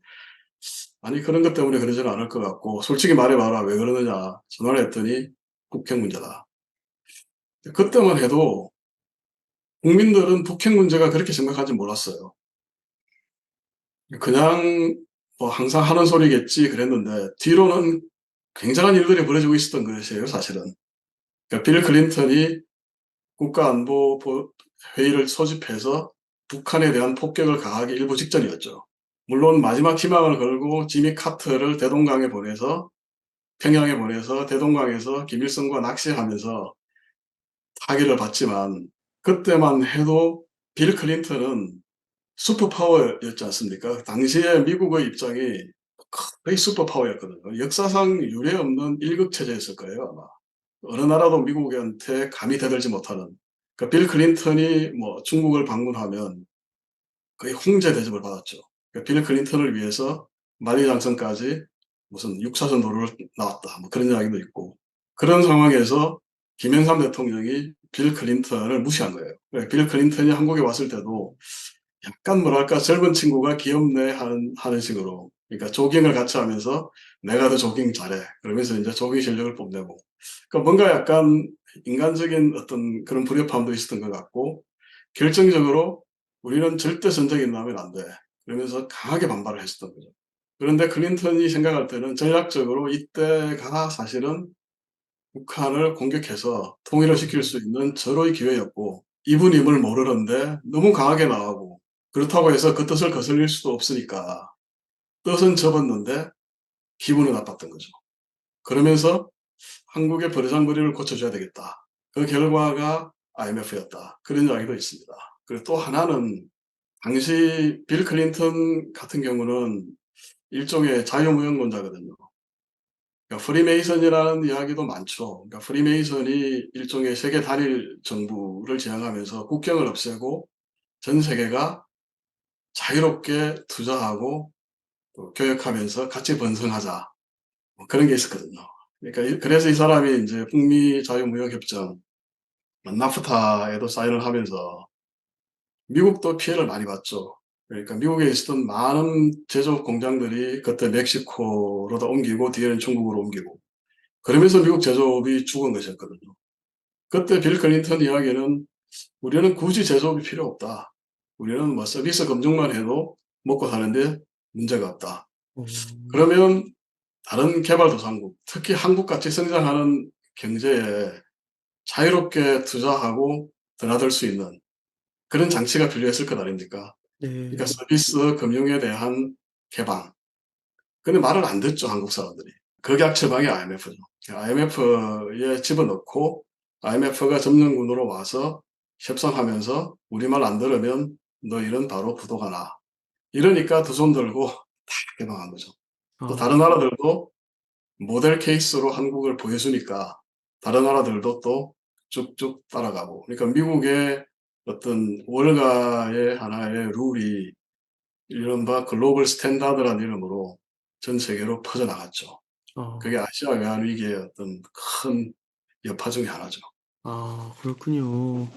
아니 그런 것 때문에 그러지는 않을 것 같고 솔직히 말해 봐라. 왜 그러느냐. 전화를 했더니 북핵 문제다. 그때만 해도 국민들은 북핵 문제가 그렇게 심각한지 몰랐어요. 그냥 뭐 항상 하는 소리겠지 그랬는데 뒤로는 굉장한 일들이 벌어지고 있었던 것이에요 사실은. 그러니까 빌 클린턴이 국가안보 회의를 소집해서 북한에 대한 폭격을 가하기 일보 직전이었죠. 물론 마지막 희망을 걸고 지미 카터를 대동강에 보내서 평양에 보내서 대동강에서 김일성과 낚시하면서 타기를 봤지만 그때만 해도 빌 클린턴은 슈퍼파워였지 않습니까? 당시에 미국의 입장이 거의 슈퍼파워였거든요. 역사상 유례없는 일극체제였을 거예요, 아마. 어느 나라도 미국한테 감히 대들지 못하는. 그러니까 빌 클린턴이 뭐 중국을 방문하면 거의 홍제 대접을 받았죠. 그러니까 빌 클린턴을 위해서 만리장성까지 무슨 6차선 도로를 나왔다. 뭐 그런 이야기도 있고. 그런 상황에서 김영삼 대통령이 빌 클린턴을 무시한 거예요. 그러니까 빌 클린턴이 한국에 왔을 때도 약간 뭐랄까 젊은 친구가 귀엽네 하는 식으로. 그러니까 조깅을 같이 하면서 "내가 더 조깅 잘해." 그러면서 인제 조깅 실력을 뽐내고. 그러니까 뭔가 약간 인간적인 어떤 그런 불협화음도 있었던 것 같고 결정적으로 "우리는 절대 전쟁에 나면 안 돼." 그러면서 강하게 반발을 했었던 거죠. 그런데 클린턴이 생각할 때는 전략적으로 이때가 사실은 북한을 공격해서 통일을 시킬 수 있는 절호의 기회였고 이분임을 모르는데 너무 강하게 나가고 그렇다고 해서 그 뜻을 거슬릴 수도 없으니까 뜻은 접었는데 기분은 나빴던 거죠. 그러면서 '한국의 버르장머리를 고쳐줘야 되겠다.' 그 결과가 IMF였다. 그런 이야기도 있습니다. 그리고 또 하나는 당시 빌 클린턴 같은 경우는 일종의 자유무역론자거든요. 그러니까 프리메이슨이라는 이야기도 많죠. 그러니까 프리메이슨이 일종의 세계 단일 정부를 지향하면서 국경을 없애고 전 세계가 자유롭게 투자하고 또 교역하면서 같이 번성하자. 뭐 그런 게 있었거든요. 그러니까 그래서 이 사람이 인제 북미 자유무역협정 나프타에도 사인을 하면서 미국도 피해를 많이 봤죠. 그러니까 미국에 있었던 많은 제조업 공장들이 그때 멕시코로 다 옮기고 뒤에는 중국으로 옮기고 그러면서 미국 제조업이 죽은 것이었거든요. 그때 빌 클린턴 이야기는 "우리는 굳이 제조업이 필요 없다. 우리는 뭐 서비스 검증만 해도 먹고 사는데 문제가 없다. 어. 그러면 다른 개발도상국, 특히 한국같이 성장하는 경제에 자유롭게 투자하고 드나들 수 있는 그런 장치가 필요했을 것 아닙니까? 그러니까 네. 서비스 금융에 대한 개방. 근데 말을 안 듣죠, 한국 사람들이. 극약 처방이 IMF죠. IMF에 집어넣고 IMF가 점령군으로 와서 협상하면서 "우리 말 안 들으면 너희는 바로 부도가 나." 이러니까 두 손 들고 다 개방한 거죠. 또 아. 다른 나라들도 모델 케이스로 한국을 보여주니까 다른 나라들도 또 쭉쭉 따라가고. 그러니까 미국의 어떤 월가의 하나의 룰이 이른바 글로벌 스탠다드라는 이름으로 전 세계로 퍼져나갔죠. 그게 아. 아시아 외환 위기의 어떤 큰 여파 중의 하나죠. 아 그렇군요.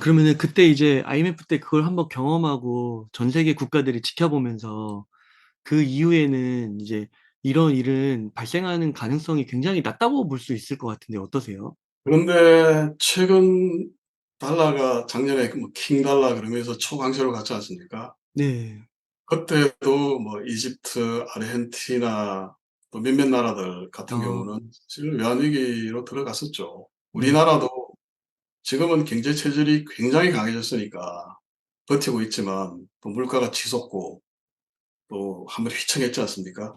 그러면은 그때 이제 IMF 때 그걸 한번 경험하고 전 세계 국가들이 지켜보면서 그 이후에는 이제 이런 일은 발생하는 가능성이 굉장히 낮다고 볼 수 있을 것 같은데 어떠세요? 그런데 최근 달러가 작년에 그 뭐 킹 달러 그러면서 초강세로 갔지 않습니까? 네. 그때도 뭐 이집트, 아르헨티나 또 몇몇 나라들 같은 아 경우는 사실 외환위기로 들어갔었죠. 네. 우리나라도 지금은 경제 체질이 굉장히 강해졌으니까 버티고 있지만 또 물가가 치솟고 또 한번 휘청했지 않습니까?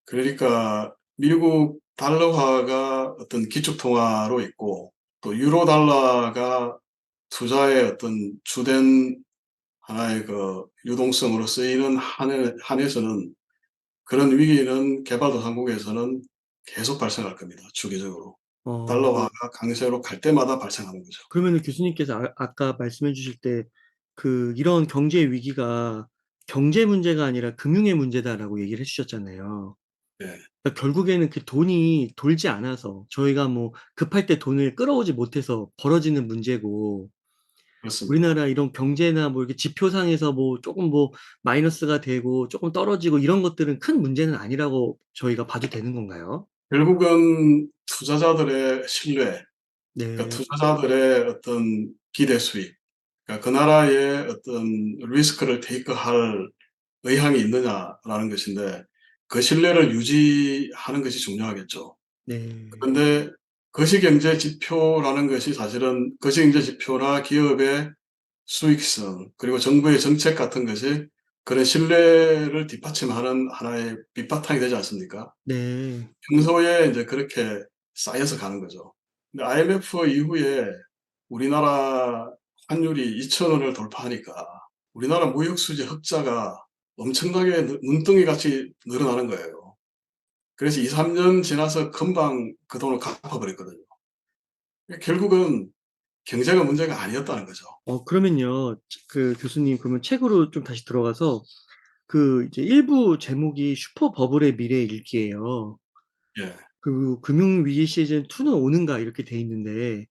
그러니까 미국 달러화가 어떤 기축통화로 있고 또 유로 달러가 투자의 어떤 주된 하나의 그 유동성으로 쓰이는 한에서는 그런 위기는 개발도상국에서는 계속 발생할 겁니다, 주기적으로. 어 달러화가 강세로 갈 때마다 발생하는 거죠. 그러면은 교수님께서 아까 말씀해 주실 때 그 "이런 경제 위기가 경제 문제가 아니라 금융의 문제다."라고 얘기를 해 주셨잖아요. 네. 그러니까 결국에는 그 돈이 돌지 않아서 저희가 뭐 급할 때 돈을 끌어오지 못해서 벌어지는 문제고 그렇습니다. 우리나라 이런 경제나 뭐 이렇게 지표상에서 뭐 쪼금 뭐 마이너스가 되고 쪼끔 떨어지고 이런 것들은 큰 문제는 아니라고 저희가 봐도 되는 건가요? 결국은 투자자들의 신뢰, 그러니까 네. 투자자들의 어떤 기대 수익, 그러니까 그 나라의 어떤 리스크를 테이크할 의향이 있느냐라는 것인데, 그 신뢰를 유지하는 것이 중요하겠죠. 네. 그런데 거시경제 지표라는 것이 사실은 거시경제 지표나 기업의 수익성 그리고 정부의 정책 같은 것이 그런 신뢰를 뒷받침하는 하나의 밑바탕이 되지 않습니까? 네. 평소에 인제 그렇게 쌓여서 가는 거죠. 근데 IMF 이후에 우리나라 환율이 2,000 원을 돌파하니까 우리나라 무역 수지 흑자가 엄청나게 눈덩이같이 늘어나는 거예요. 그래서 2-3년 지나서 금방 그 돈을 갚아 버렸거든요. 결국은 경제가 문제가 아니었다는 거죠. 그러면요. 그 교수님 그러면 책으로 좀 다시 들어가서 그 이제 1부 제목이 슈퍼 버블의 미래 읽기예요. 예. 그 금융위기 시즌 2는 오는가 이렇게 돼 있는데 예.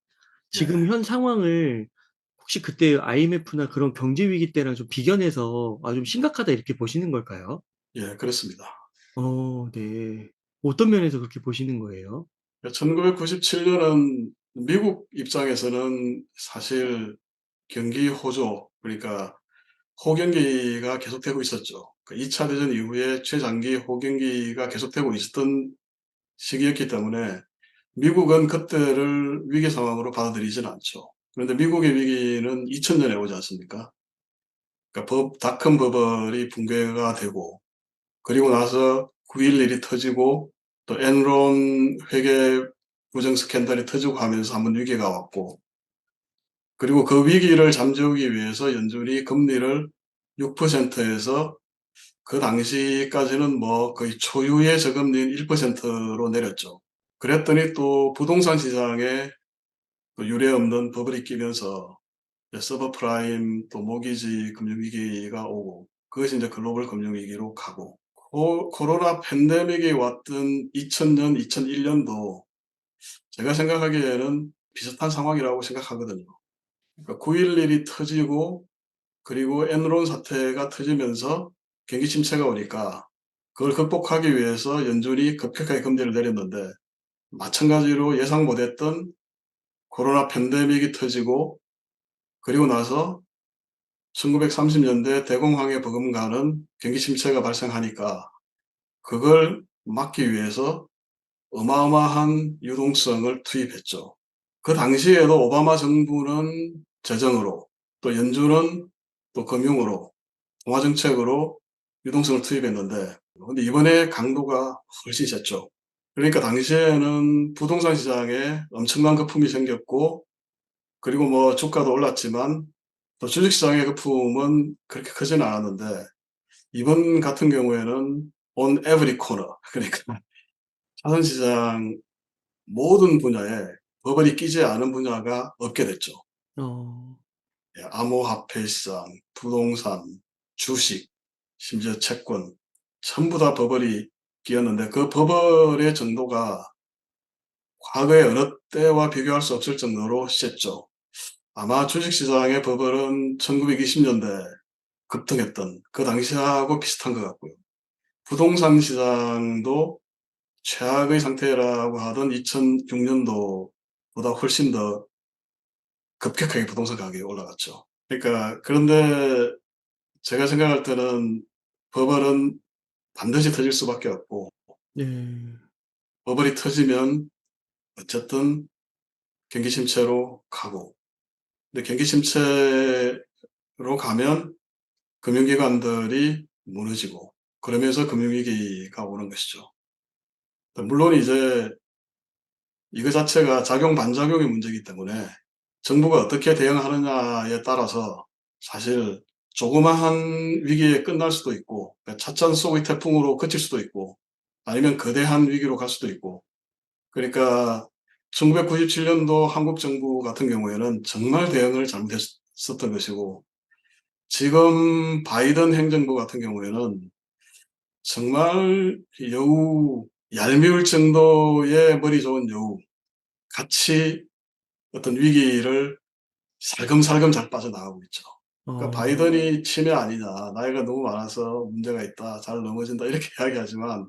지금 현 상황을 혹시 그때 IMF나 그런 경제 위기 때랑 좀 비견해서 '아 좀 심각하다.' 이렇게 보시는 걸까요? 예. 그렇습니다. 네. 어떤 면에서 그렇게 보시는 거예요? 1997 년은 미국 입장에서는 사실 경기 호조, 그러니까 호경기가 계속되고 있었죠. 그 2차 대전 이후에 최장기 호경기가 계속되고 있었던 시기였기 때문에 미국은 그때를 위기 상황으로 받아들이지는 않죠. 그런데 미국의 위기는 2000 년에 오지 않습니까? 그러니까 닷컴 버블이 붕괴가 되고, 그리고 나서 9.11이 터지고, 또 엔론 회계 부정 스캔들이 터지고 하면서 한번 위기가 왔고, 그리고 그 위기를 잠재우기 위해서 연준이 금리를 6%에서 그 당시까지는 뭐 거의 초유의 저금리인 1%로 내렸죠. 그랬더니 또 부동산 시장에 그 유례없는 버블이 끼면서 서브프라임 또 모기지 금융위기가 오고, 그것이 이제 글로벌 금융위기로 가고, 코로나 팬데믹이 왔던 2000년, 2001년도 제가 생각하기에는 비슷한 상황이라고 생각하거든요. 그러니까 9.11이 터지고, 그리고 엔론 사태가 터지면서 경기 침체가 오니까 그걸 극복하기 위해서 연준이 급격하게 금리를 내렸는데, 마찬가지로 예상 못했던 코로나 팬데믹이 터지고, 그리고 나서 1930 년대 대공황에 버금가는 경기 침체가 발생하니까 그걸 막기 위해서 어마어마한 유동성을 투입했죠. 그 당시에도 오바마 정부는 재정으로, 또 연준은 또 금융으로, 통화 정책으로 유동성을 투입했는데, 근데 이번에 강도가 훨씬 셌죠. 그러니까 당시에는 부동산 시장에 엄청난 거품이 생겼고, 그리고 뭐 주가도 올랐지만 또 주식 시장의 거품은 그렇게 크지는 않았는데, 이번 같은 경우에는 on every corner, 그러니까 자산시장 모든 분야에 버블이 끼지 않은 분야가 없게 됐죠. 어. 예, 암호화폐 시장, 부동산, 주식, 심지어 채권, 전부 다 버블이 끼었는데, 그 버블의 정도가 과거의 어느 때와 비교할 수 없을 정도로 셌죠. 아마 주식시장의 버블은 1920 년대 급등했던 그 당시하고 비슷한 것 같고요. 부동산 시장도 최악의 상태라고 하던 2006 년도보다 훨씬 더 급격하게 부동산 가격이 올라갔죠. 그러니까 그런데 제가 생각할 때는 버블은 반드시 터질 수밖에 없고, 네. 버블이 터지면 어쨌든 경기 침체로 가고, 근데 경기 침체로 가면 금융기관들이 무너지고, 그러면서 금융위기가 오는 것이죠. 물론 이제 이거 자체가 작용 반작용의 문제이기 때문에 정부가 어떻게 대응하느냐에 따라서 사실 조그마한 위기에 끝날 수도 있고, 찻잔 속의 태풍으로 그칠 수도 있고, 아니면 거대한 위기로 갈 수도 있고. 그러니까 1997 년도 한국 정부 같은 경우에는 정말 대응을 잘못했었던 것이고, 지금 바이든 행정부 같은 경우에는 정말 여우 얄미울 정도의 머리 좋은 여우 같이 어떤 위기를 살금살금 잘 빠져나가고 있죠. 그러니까 어. 바이든이 치매 아니냐, 나이가 너무 많아서 문제가 있다, 잘 넘어진다 이렇게 이야기하지만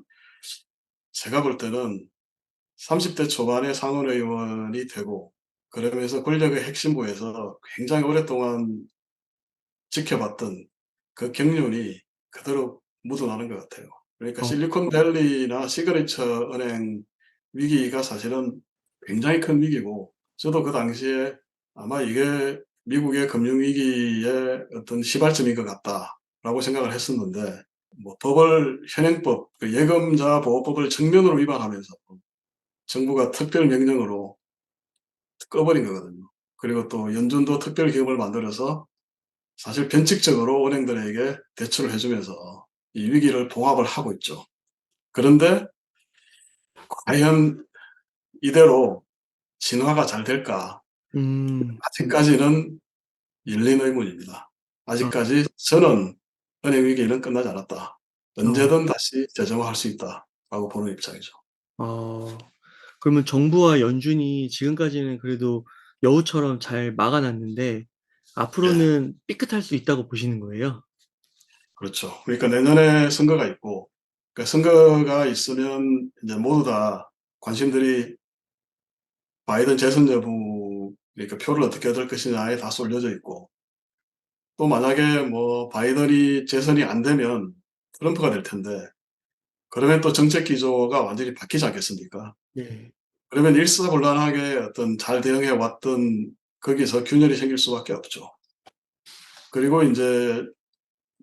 제가 볼 때는 30대 초반에 상원의원이 되고 그러면서 권력의 핵심부에서 굉장히 오랫동안 지켜봤던 그 경륜이 그대로 묻어나는 것 같아요. 그러니까 어. 실리콘밸리나 시그니처 은행 위기가 사실은 굉장히 큰 위기고 저도 그 당시에 아마 이게 미국의 금융위기의 어떤 시발점인 것 같다라고 생각을 했었는데 뭐 현행법, 그 예금자 보호법을 정면으로 위반하면서 정부가 특별 명령으로 꺼버린 거거든요. 그리고 또 연준도 특별 기금을 만들어서 사실 변칙적으로 은행들에게 대출을 해 주면서 이 위기를 봉합을 하고 있죠. 그런데 과연 이대로 진화가 잘 될까? 음. 아직까지는 열린 의문입니다. 아. 아직까지 저는 '은행 위기는 끝나지 않았다. 어. 언제든 다시 재정화할 수 있다.'라고 보는 입장이죠. 어. 그러면 정부와 연준이 지금까지는 그래도 여우처럼 잘 막아 놨는데 예. 앞으로는 삐끗할 수 있다고 보시는 거예요? 그렇죠. 그러니까 내년에 선거가 있고 그 선거가 있으면 인제 모두 다 관심들이 바이든 재선 여부, 그러니까 표를 어떻게 얻을 것이냐에 다 쏠려져 있고 또 만약에 뭐 바이든이 재선이 안 되면 트럼프가 될 텐데 그러면 또 정책 기조가 완전히 바뀌지 않겠습니까? 네. 그러면 일사불란하게 어떤 잘 대응해 왔던 거기서 균열이 생길 수밖에 없죠. 그리고 인제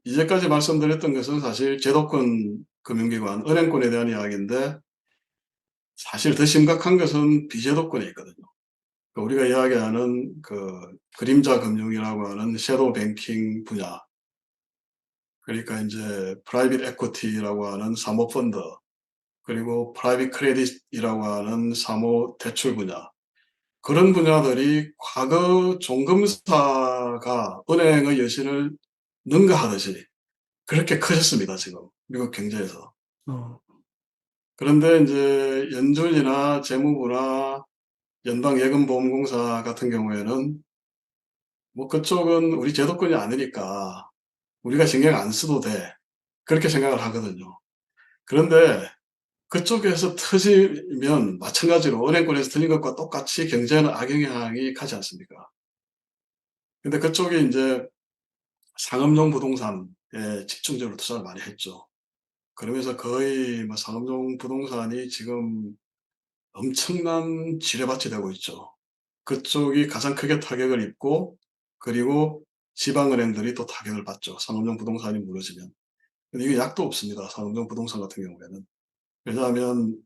이제까지 말씀드렸던 것은 사실 제도권 금융기관, 은행권에 대한 이야기인데 사실 더 심각한 것은 비제도권에 있거든요. 우리가 이야기하는 그 그림자 금융이라고 하는 섀도우 뱅킹 분야, 그러니까 인제 프라이빗 에퀴티라고 하는 사모펀드, 그리고 프라이빗 크레딧이라고 하는 사모 대출 분야, 그런 분야들이 과거 종금사가 은행의 여신을 능가하듯이 그렇게 커졌습니다 지금 미국 경제에서. 어. 그런데 인제 연준이나 재무부나 연방예금보험공사 같은 경우에는 뭐 '그쪽은 우리 제도권이 아니니까 우리가 신경 안 써도 돼.' 그렇게 생각을 하거든요. 그런데 그쪽에서 터지면 마찬가지로 은행권에서 터진 것과 똑같이 경제에는 악영향이 가지 않습니까? 근데 그쪽이 인제 상업용 부동산에 집중적으로 투자를 많이 했죠. 그러면서 거의 뭐 상업용 부동산이 지금 엄청난 지뢰밭이 되고 있죠. 그쪽이 가장 크게 타격을 입고 그리고 지방은행들이 또 타격을 받죠, 상업용 부동산이 무너지면. 근데 이게 약도 없습니다, 상업용 부동산 같은 경우에는. 왜냐하면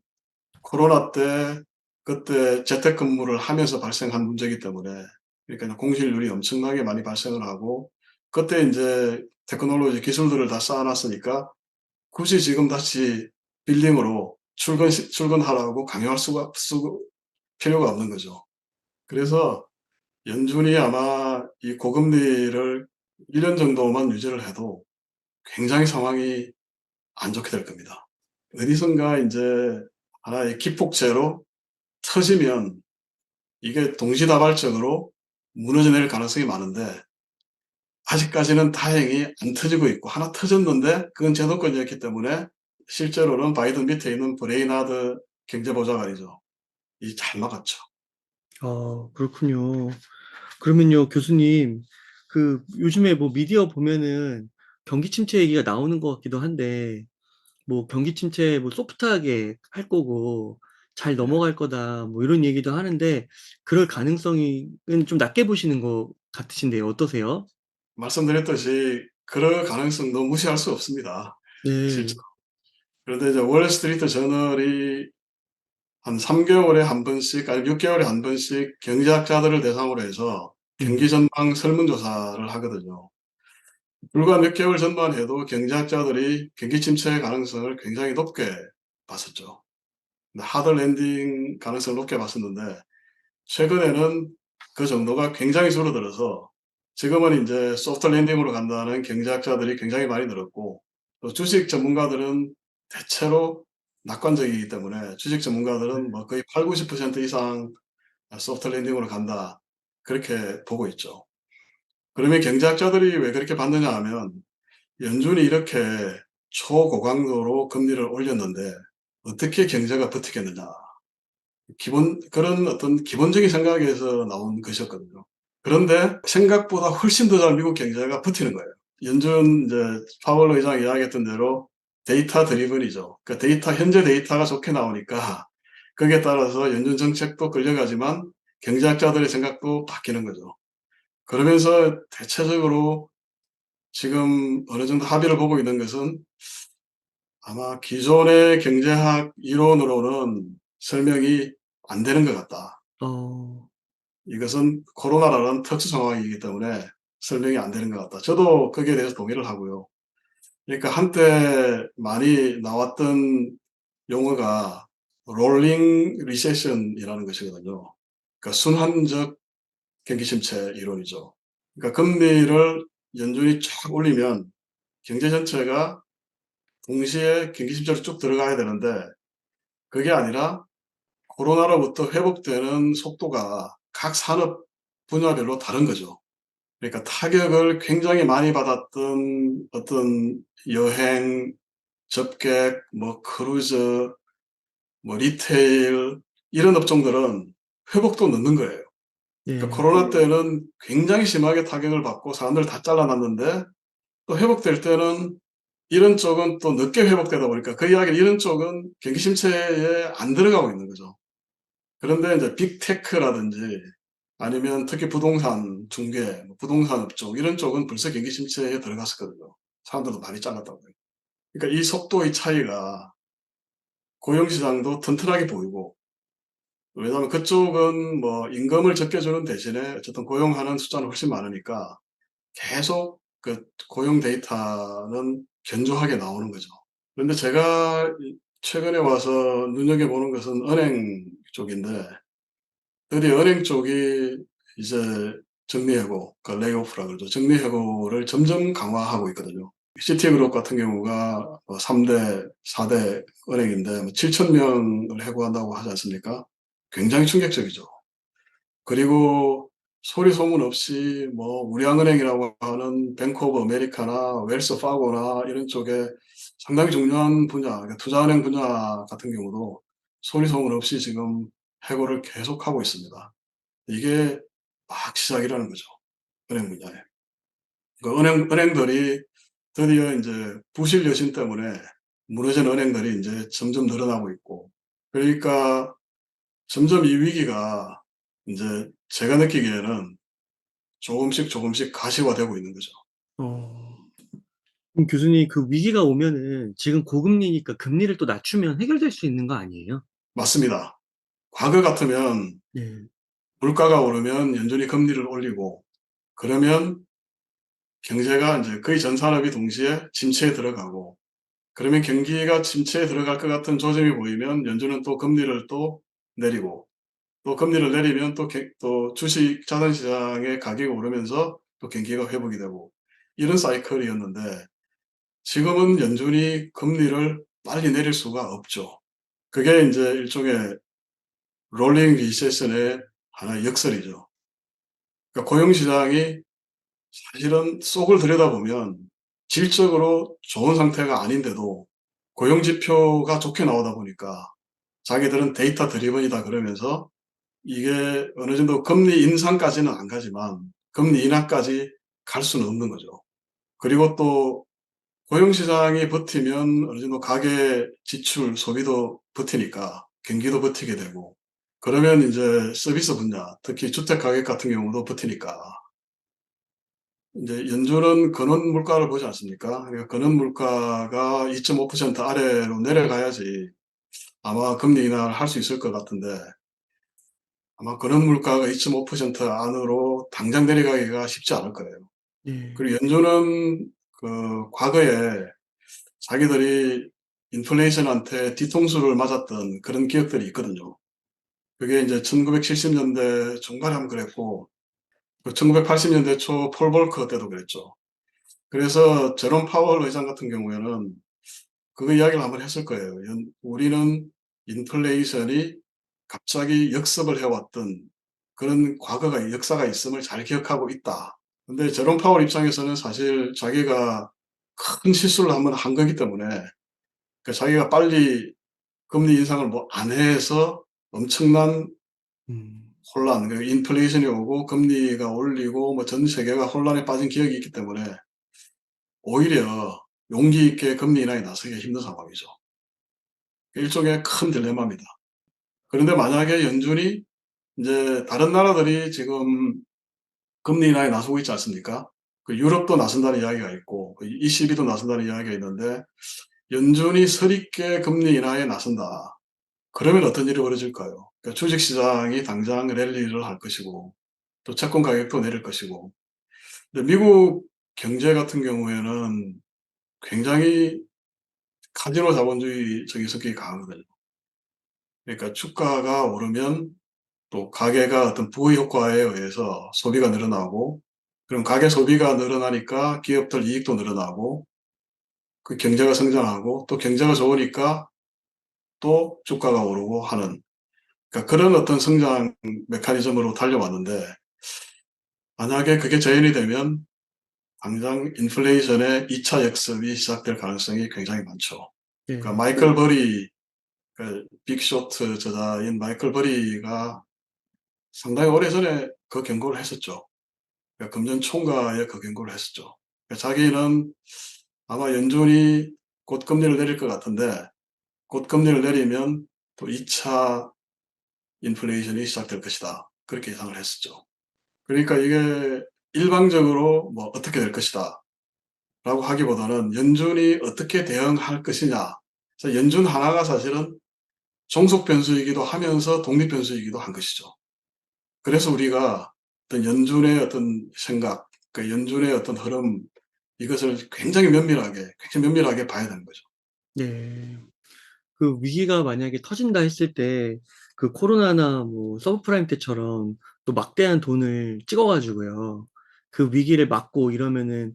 코로나 때 그때 재택근무를 하면서 발생한 문제이기 때문에 그러니까 공실률이 엄청나게 많이 발생을 하고 그때 인제 테크놀로지 기술들을 다 쌓아 놨으니까 굳이 지금 다시 빌딩으로 출근하라고 강요할 수가 필요가 없는 거죠. 그래서 연준이 아마 이 고금리를 1년 정도만 유지를 해도 굉장히 상황이 안 좋게 될 겁니다. 어디선가 인제 하나의 기폭제로 터지면 이게 동시다발적으로 무너져 내릴 가능성이 많은데 아직까지는 다행히 안 터지고 있고 하나 터졌는데 그건 제도권이었기 때문에 실제로는 바이든 밑에 있는 브레인하드 경제보좌관이죠. 이 잘 막았죠. 아, 그렇군요. 그러면요 교수님, 그 요즘에 뭐 미디어 보면은 경기 침체 얘기가 나오는 것 같기도 한데 뭐 "경기 침체 뭐 소프트하게 할 거고 잘 네. 넘어갈 거다." 뭐 이런 얘기도 하는데 그럴 가능성이 은 좀 낮게 보시는 것 같으신데요. 어떠세요? 말씀드렸듯이 그럴 가능성도 무시할 수 없습니다, 네. 실제로. 그런데 이제 월스트리트 저널이 한 3 개월에 한 번씩 아니면 6 개월에 한 번씩 경제학자들을 대상으로 해서 경기 네. 전망 설문조사를 하거든요. 불과 몇 개월 전만 해도 경제학자들이 경기 침체의 가능성을 굉장히 높게 봤었죠. 하드 랜딩 가능성을 높게 봤었는데 최근에는 그 정도가 굉장히 줄어들어서 지금은 인제 소프트 랜딩으로 간다는 경제학자들이 굉장히 많이 늘었고 또 주식 전문가들은 대체로 낙관적이기 때문에 주식 네. 전문가들은 뭐 거의 80-90% 이상 '소프트 랜딩으로 간다.' 그렇게 보고 있죠. 그러면 경제학자들이 왜 그렇게 봤느냐 하면 연준이 이렇게 초고강도로 금리를 올렸는데 어떻게 경제가 버티겠느냐. 그런 어떤 기본적인 생각에서 나온 것이었거든요. 그런데 생각보다 훨씬 더 잘 미국 경제가 버티는 거예요. 연준 이제 파월 의장이 이야기했던 대로 데이터 드리븐이죠. 그러니까 현재 데이터가 좋게 나오니까 거기에 따라서 연준 정책도 끌려가지만 경제학자들의 생각도 바뀌는 거죠. 그러면서 대체적으로 지금 어느 정도 합의를 보고 있는 것은 아마 기존의 경제학 이론으로는 설명이 안 되는 것 같다. 어. 이것은 코로나라는 특수 상황이기 때문에 설명이 안 되는 것 같다. 저도 거기에 대해서 동의를 하고요. 그러니까 한때 많이 나왔던 용어가 롤링 리세션이라는 것이거든요. 그러니까 순환적 경기 침체 이론이죠. 그러니까 금리를 연준이 쫙 올리면 경제 전체가 동시에 경기 침체로 쭉 들어가야 되는데 그게 아니라 코로나로부터 회복되는 속도가 각 산업 분야별로 다른 거죠. 그러니까 타격을 굉장히 많이 받았던 어떤 여행, 접객, 뭐 크루즈, 뭐 리테일 이런 업종들은 회복도 늦는 거예요. 그러니까 네. 코로나 때는 굉장히 심하게 타격을 받고 사람들 다 잘라놨는데 또 회복될 때는 이런 쪽은 또 늦게 회복되다 보니까 그 이야기는 이런 쪽은 경기 침체에 안 들어가고 있는 거죠. 그런데 이제 빅테크라든지 아니면 특히 부동산 중개, 뭐 부동산 업종 이런 쪽은 벌써 경기 침체에 들어갔었거든요. 사람들도 많이 잘랐다고요. 그러니까 이 속도의 차이가 고용 시장도 튼튼하게 보이고 왜냐하면 그쪽은 뭐 임금을 적게 주는 대신에 어쨌든 고용하는 숫자는 훨씬 많으니까 계속 그 고용 데이터는 견조하게 나오는 거죠. 그런데 제가 최근에 와서 눈여겨보는 것은 은행 쪽인데 드디어 은행 쪽이 이제 정리해고, 그러니까 레이오프라 그러죠. 정리해고를 점점 강화하고 있거든요. 시티그룹 같은 경우가 뭐 3대, 4대 은행인데 뭐 7천 명을 해고한다고 하지 않습니까? 굉장히 충격적이죠. 그리고 소리 소문 없이 뭐 우리항은행이라고 하는 뱅크 오브 아메리카나 웰스 파고나 이런 쪽에 상당히 중요한 분야, 그러니까 투자은행 분야 같은 경우도 소리 소문 없이 지금 해고를 계속하고 있습니다. 이게 막 시작이라는 거죠, 은행 분야에. 그 은행들이 드디어 인제 부실 여신 때문에 무너진 은행들이 인제 점점 늘어나고 있고 그러니까 점점 이 위기가 인제 제가 느끼기에는 조금씩 조금씩 가시화되고 있는 거죠. 어. 그럼 교수님 그 위기가 오면은 지금 고금리니까 금리를 또 낮추면 해결될 수 있는 거 아니에요? 맞습니다. 과거 같으면 네. 물가가 오르면 연준이 금리를 올리고 그러면 경제가 인제 거의 전 산업이 동시에 침체에 들어가고 그러면 경기가 침체에 들어갈 것 같은 조짐이 보이면 연준은 또 금리를 또 내리고 또 금리를 내리면 또 주식 자산시장의 가격이 오르면서 또 경기가 회복이 되고 이런 사이클이었는데 지금은 연준이 금리를 빨리 내릴 수가 없죠. 그게 인제 일종의 롤링 리세션의 하나의 역설이죠. 그러니까 고용 시장이 사실은 속을 들여다보면 질적으로 좋은 상태가 아닌데도 고용 지표가 좋게 나오다 보니까 자기들은 데이터 드리븐이다 그러면서 이게 어느 정도 금리 인상까지는 안 가지만 금리 인하까지 갈 수는 없는 거죠. 그리고 또 고용 시장이 버티면 어느 정도 가계 지출, 소비도 버티니까 경기도 버티게 되고 그러면 인제 서비스 분야, 특히 주택 가격 같은 경우도 버티니까 인제 연준은 근원 물가를 보지 않습니까? 그러니까 근원 물가가 2.5% 아래로 내려가야지 아마 금리 인하를 할 수 있을 것 같은데 아마 근원 물가가 2.5% 안으로 당장 내려가기가 쉽지 않을 거예요. 네. 그리고 연준은 그 과거에 자기들이 인플레이션한테 뒤통수를 맞았던 그런 기억들이 있거든요. 그게 인제 1970 년대 중반에 한번 그랬고 그 1980 년대 초 폴 볼커 때도 그랬죠. 그래서 제롬 파월 의장 같은 경우에는 그 이야기를 한번 했을 거예요. 우리는 인플레이션이 갑자기 역습을 해 왔던 그런 과거가 역사가 있음을 잘 기억하고 있다. 근데 제롬 파월 입장에서는 사실 자기가 큰 실수를 한번 한 거기 때문에 자기가 빨리 금리 인상을 뭐 안 해서 엄청난 음. 혼란, 인플레이션이 오고 금리가 올리고 뭐 전 세계가 혼란에 빠진 기억이 있기 때문에 오히려 용기 있게 금리 인하에 나서기가 힘든 상황이죠. 일종의 큰 딜레마입니다. 그런데 만약에 연준이 이제 다른 나라들이 지금 금리 인하에 나서고 있지 않습니까? 유럽도 나선다는 이야기가 있고 ECB도 나선다는 이야기가 있는데 연준이 서립게 금리 인하에 나선다. 그러면 어떤 일이 벌어질까요? 주식시장이 당장 랠리를 할 것이고 또 채권 가격도 내릴 것이고. 근데 미국 경제 같은 경우에는 굉장히 카지노 자본주의적인 성격이 강하거든요. 그러니까 주가가 오르면 또 가계가 어떤 부의 효과에 의해서 소비가 늘어나고, 그럼 가계 소비가 늘어나니까 기업들 이익도 늘어나고 그 경제가 성장하고 또 경제가 좋으니까 또 주가가 오르고 하는, 그러니까 그런 어떤 성장 메커니즘으로 달려왔는데 만약에 그게 재현이 되면 당장 인플레이션의 2차 역습이 시작될 가능성이 굉장히 많죠. 그러니까 네. 마이클 버리, 빅쇼트 저자인 마이클 버리가 상당히 오래전에 그 경고를 했었죠. 금년 총가에 그 경고를 했었죠. 자기는 아마 연준이 곧 금리를 내릴 것 같은데 곧 금리를 내리면 또 2차 인플레이션이 시작될 것이다. 그렇게 예상을 했었죠. 그러니까 이게 일방적으로 뭐 어떻게 될 것이다 라고 하기보다는 연준이 어떻게 대응할 것이냐. 그래서 연준 하나가 사실은 종속 변수이기도 하면서 독립 변수이기도 한 것이죠. 그래서 우리가 어떤 연준의 어떤 생각, 연준의 어떤 흐름, 이것을 굉장히 면밀하게 봐야 되는 거죠. 네. 그 위기가 만약에 터진다 했을 때 그 코로나나 뭐 서브프라임 때처럼 또 막대한 돈을 찍어 가지고요. 그 위기를 막고 이러면은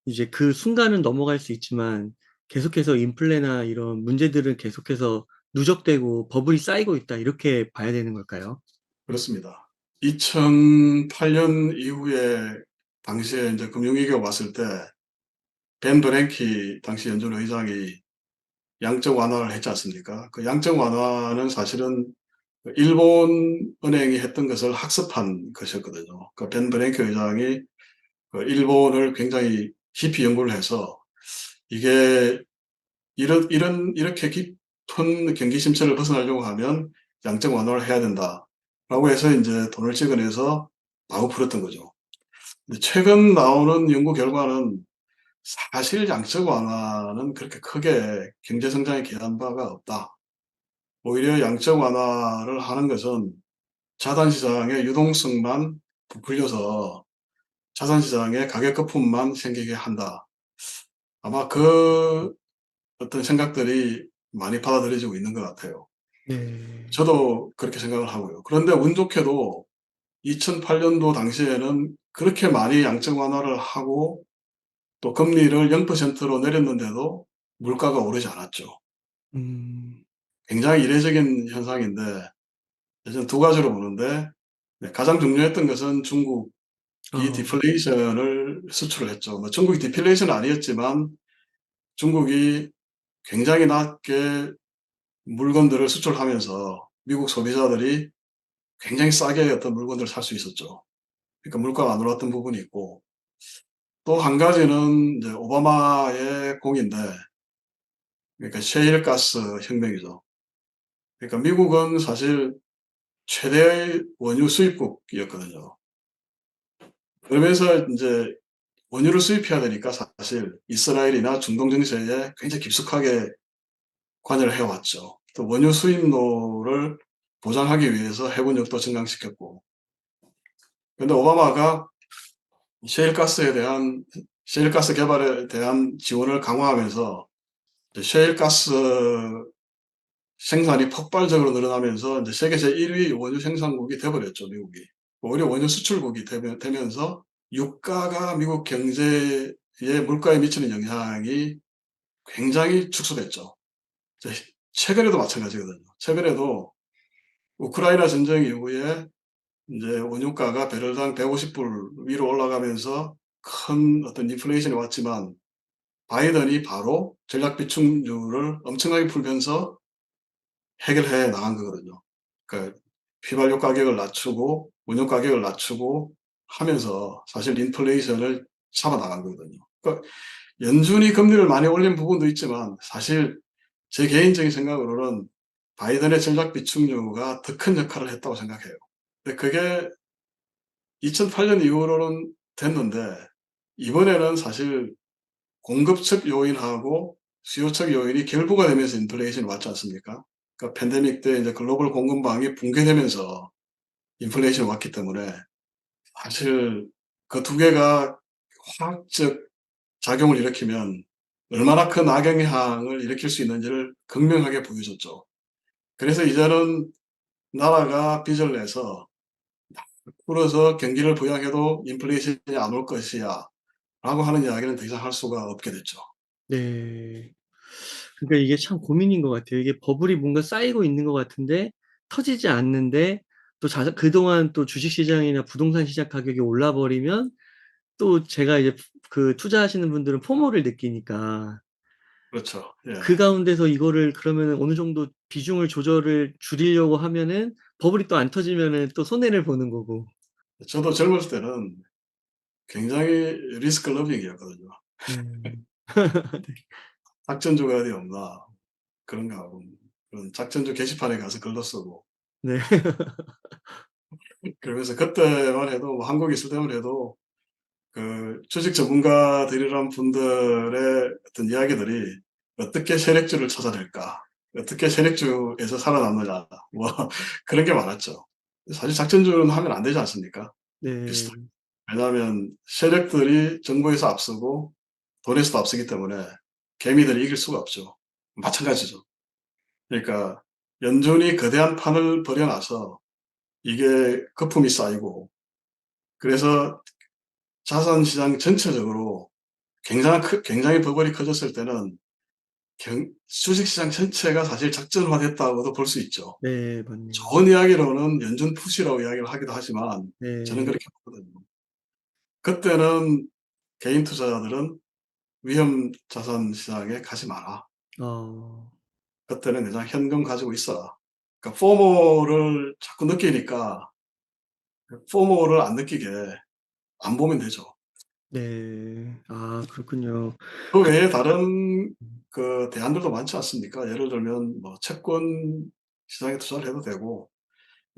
이제 그 순간은 넘어갈 수 있지만 계속해서 인플레나 이런 문제들은 계속해서 누적되고 버블이 쌓이고 있다 이렇게 봐야 되는 걸까요? 그렇습니다. 2008년 이후에 당시에 이제 금융위기가 왔을 때 벤 베ernanke 당시 연준 의장이 양적 완화를 했지 않습니까? 그 양적 완화는 사실은 일본 은행이 했던 것을 학습한 것이었거든요. 벤 베ernanke 의장이 일본을 굉장히 깊이 연구를 해서 이게 이렇게 깊은 경기 침체를 벗어나려고 하면 양적 완화를 해야 된다라고 해서 인제 돈을 찍어내서 마구 풀었던 거죠. 근데 최근 나오는 연구 결과는 사실 양적 완화는 그렇게 크게 경제 성장에 기여한 바가 없다. 오히려 양적 완화를 하는 것은 자산 시장의 유동성만 부풀려서 자산 시장에 가격 거품만 생기게 한다. 아마 그 어떤 생각들이 많이 받아들여지고 있는 것 같아요. 네. 저도 그렇게 생각을 하고요. 그런데 운 좋게도 2008년도 당시에는 그렇게 많이 양적 완화를 하고 또 금리를 0%로 내렸는데도 물가가 오르지 않았죠. 음. 굉장히 이례적인 현상인데 저는 두 가지로 보는데, 네, 가장 중요했던 것은 중국이 어. 디플레이션을 수출을 했죠. 뭐 중국이 디플레이션은 아니었지만 중국이 굉장히 낮게 물건들을 수출하면서 미국 소비자들이 굉장히 싸게 어떤 물건들을 살 수 있었죠. 그러니까 물가가 안 올랐던 부분이 있고, 또 한 가지는 이제 오바마의 공인데, 그러니까 셰일 가스 혁명이죠. 그러니까 미국은 사실 최대의 원유 수입국이었거든요. 그러면서 인제 원유를 수입해야 되니까 사실 이스라엘이나 중동 정세에 굉장히 깊숙하게 관여를 해 왔죠. 또 원유 수입로를 보장하기 위해서 해군력도 증강시켰고. 근데 오바마가 셰일가스에 대한 셰일가스 개발에 대한 지원을 강화하면서 이제 셰일가스 생산이 폭발적으로 늘어나면서 인제 세계 제1위 원유 생산국이 돼 버렸죠, 미국이. 오히려 원유 수출국이 되면서 유가가 미국 경제에 물가에 미치는 영향이 굉장히 축소됐죠. 이제 최근에도 마찬가지거든요. 최근에도 우크라이나 전쟁 이후에 인제 원유가가 배럴당 150불 위로 올라가면서 큰 어떤 인플레이션이 왔지만 바이든이 바로 전략 비축률을 엄청나게 풀면서 해결해 나간 거거든요. 그러니까 휘발유 가격을 낮추고 원유 가격을 낮추고 하면서 사실 인플레이션을 잡아 나간 거거든요. 그러니까 연준이 금리를 많이 올린 부분도 있지만 사실 제 개인적인 생각으로는 바이든의 전략 비축류가 더 큰 역할을 했다고 생각해요. 근데 그게 2008년 이후로는 됐는데 이번에는 사실 공급 측 요인하고 수요 측 요인이 결부가 되면서 인플레이션이 왔지 않습니까? 그러니까 팬데믹 때 이제 글로벌 공급망이 붕괴되면서 인플레이션이 왔기 때문에 사실 그 두 개가 화학적 작용을 일으키면 얼마나 큰 악영향을 일으킬 수 있는지를 극명하게 보여줬죠. 그래서 이제는 나라가 빚을 내서 풀어서 경기를 부양해도 인플레이션이 안 올 것이야 라고 하는 이야기는 더 이상 할 수가 없게 됐죠. 네. 그러니까 이게 참 고민인 것 같아요. 이게 버블이 뭔가 쌓이고 있는 것 같은데 터지지 않는데 또 그동안 또 주식 시장이나 부동산 시장 가격이 올라 버리면 또 제가 이제 그 투자하시는 분들은 포모를 느끼니까 그렇죠. 예. 그 가운데서 이거를 그러면은 어느 정도 비중을 조절을 줄이려고 하면은 버블이 또 안 터지면은 또 손해를 보는 거고. 저도 젊었을 때는 굉장히 리스크 러빙이었거든요. 음. 작전주가 어디 없나 그런 거 하고 그런 작전주 게시판에 가서 글도 쓰고 네. 그러면서 그때만 해도 뭐 한국에 있을 때만 해도 그 주식 전문가들이란 분들의 어떤 이야기들이 어떻게 세력주를 찾아낼까? 어떻게 세력주에서 살아남느냐 뭐 그런 게 많았죠. 사실 작전주는 하면 안 되지 않습니까? 네. 비슷하게. 왜냐하면 세력들이 정부에서 앞서고 돈에서도 앞서기 때문에 개미들이 이길 수가 없죠. 마찬가지죠. 그러니까 연준이 거대한 판을 벌여 놔서 이게 거품이 쌓이고 그래서 자산 시장 전체적으로 굉장히 버블이 커졌을 때는 주식 시장 전체가 사실 작전화됐다고도 볼 수 있죠. 네 맞네요. 좋은 이야기로는 연준 푸시라고 이야기를 하기도 하지만 저는 네. 그렇게 보거든요. 그때는 개인 투자자들은 위험 자산 시장에 가지 마라. 어. 그때는 그냥 현금 가지고 있어라. 그러니까 포모를 자꾸 느끼니까 그 포모를 안 느끼게 안 보면 되죠. 네. 아 그렇군요. 그 그 외에 다른 그 대안들도 많지 않습니까? 예를 들면 뭐 채권 시장에 투자를 해도 되고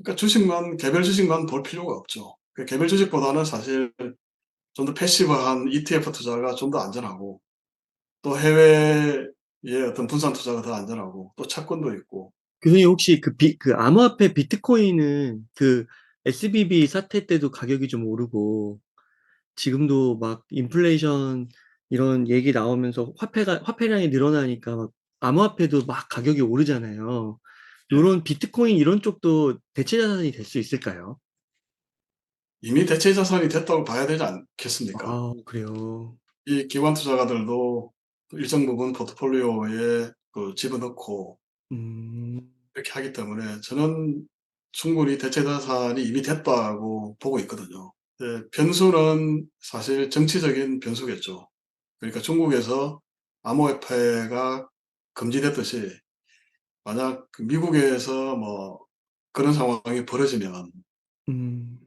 그러니까 개별 주식만 볼 필요가 없죠. 그 개별 주식보다는 사실 좀 더 패시브한 ETF 투자가 좀 더 안전하고 또 해외의 어떤 분산 투자가 더 안전하고 또 채권도 있고 교수님 혹시 그 암호화폐 비트코인은 그 SVB 사태 때도 가격이 좀 오르고 지금도 막 인플레이션 이런 얘기 나오면서 화폐량이 늘어나니까 막 암호화폐도 막 가격이 오르잖아요. 예. 요런 비트코인 이런 쪽도 대체 자산이 될 수 있을까요? 이미 대체 자산이 됐다고 봐야 되지 않겠습니까? 아 그래요. 이 기관 투자가들도 일정 부분 포트폴리오에 그 집어넣고 음. 이렇게 하기 때문에 저는 충분히 대체 자산이 이미 됐다고 보고 있거든요. 변수는 사실 정치적인 변수겠죠. 그러니까 중국에서 암호화폐가 금지됐듯이 만약 그 미국에서 뭐 그런 상황이 벌어지면 음.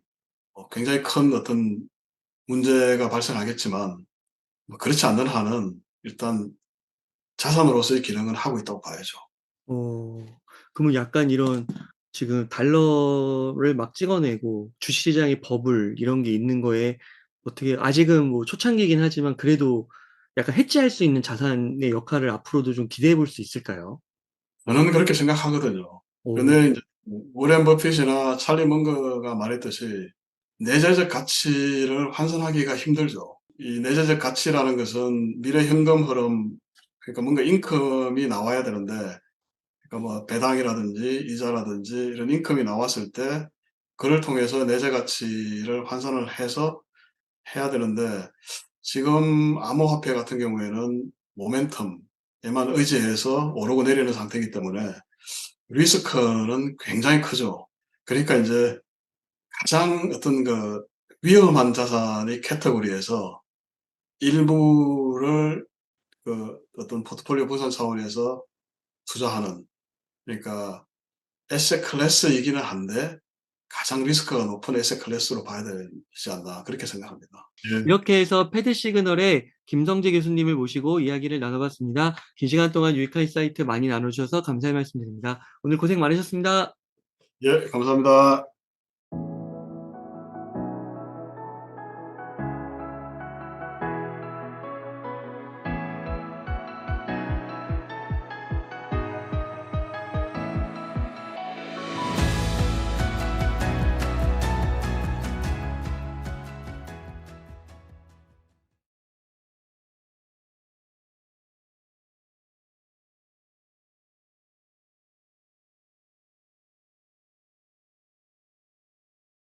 굉장히 큰 어떤 문제가 발생하겠지만 뭐 그렇지 않는 한은 일단 자산으로서의 기능은 하고 있다고 봐야죠. 어. 그러면 약간 이런 지금 달러를 막 찍어내고 주식시장의 버블 이런 게 있는 거에 어떻게 아직은 뭐 초창기이긴 하지만 그래도 약간 해지할 수 있는 자산의 역할을 앞으로도 좀 기대해 볼 수 있을까요? 저는 그렇게 생각하거든요. 어. 그런데 인제 워렌 버핏이나 찰리 먼거가 말했듯이 내재적 가치를 환산하기가 힘들죠. 이 내재적 가치라는 것은 미래 현금 흐름 그러니까 뭔가 인컴이 나와야 되는데 그러니까 뭐 배당이라든지 이자라든지 이런 인컴이 나왔을 때 그를 통해서 내재 가치를 환산을 해서 해야 되는데 지금 암호화폐 같은 경우에는 모멘텀에만 의지해서 오르고 내리는 상태이기 때문에 리스크는 굉장히 크죠. 그러니까 인제 가장 어떤 그 위험한 자산의 카테고리에서 일부를 그 어떤 포트폴리오 분산 차원에서 투자하는, 그러니까 에셋 클래스이기는 한데 가장 리스크가 높은 에셋 클래스로 봐야 되지 않나 그렇게 생각합니다. 예. 이렇게 해서 패드 시그널의 김성재 교수님을 모시고 이야기를 나눠봤습니다. 긴 시간 동안 유익한 인사이트 많이 나눠주셔서 감사의 말씀드립니다. 오늘 고생 많으셨습니다. 예, 감사합니다.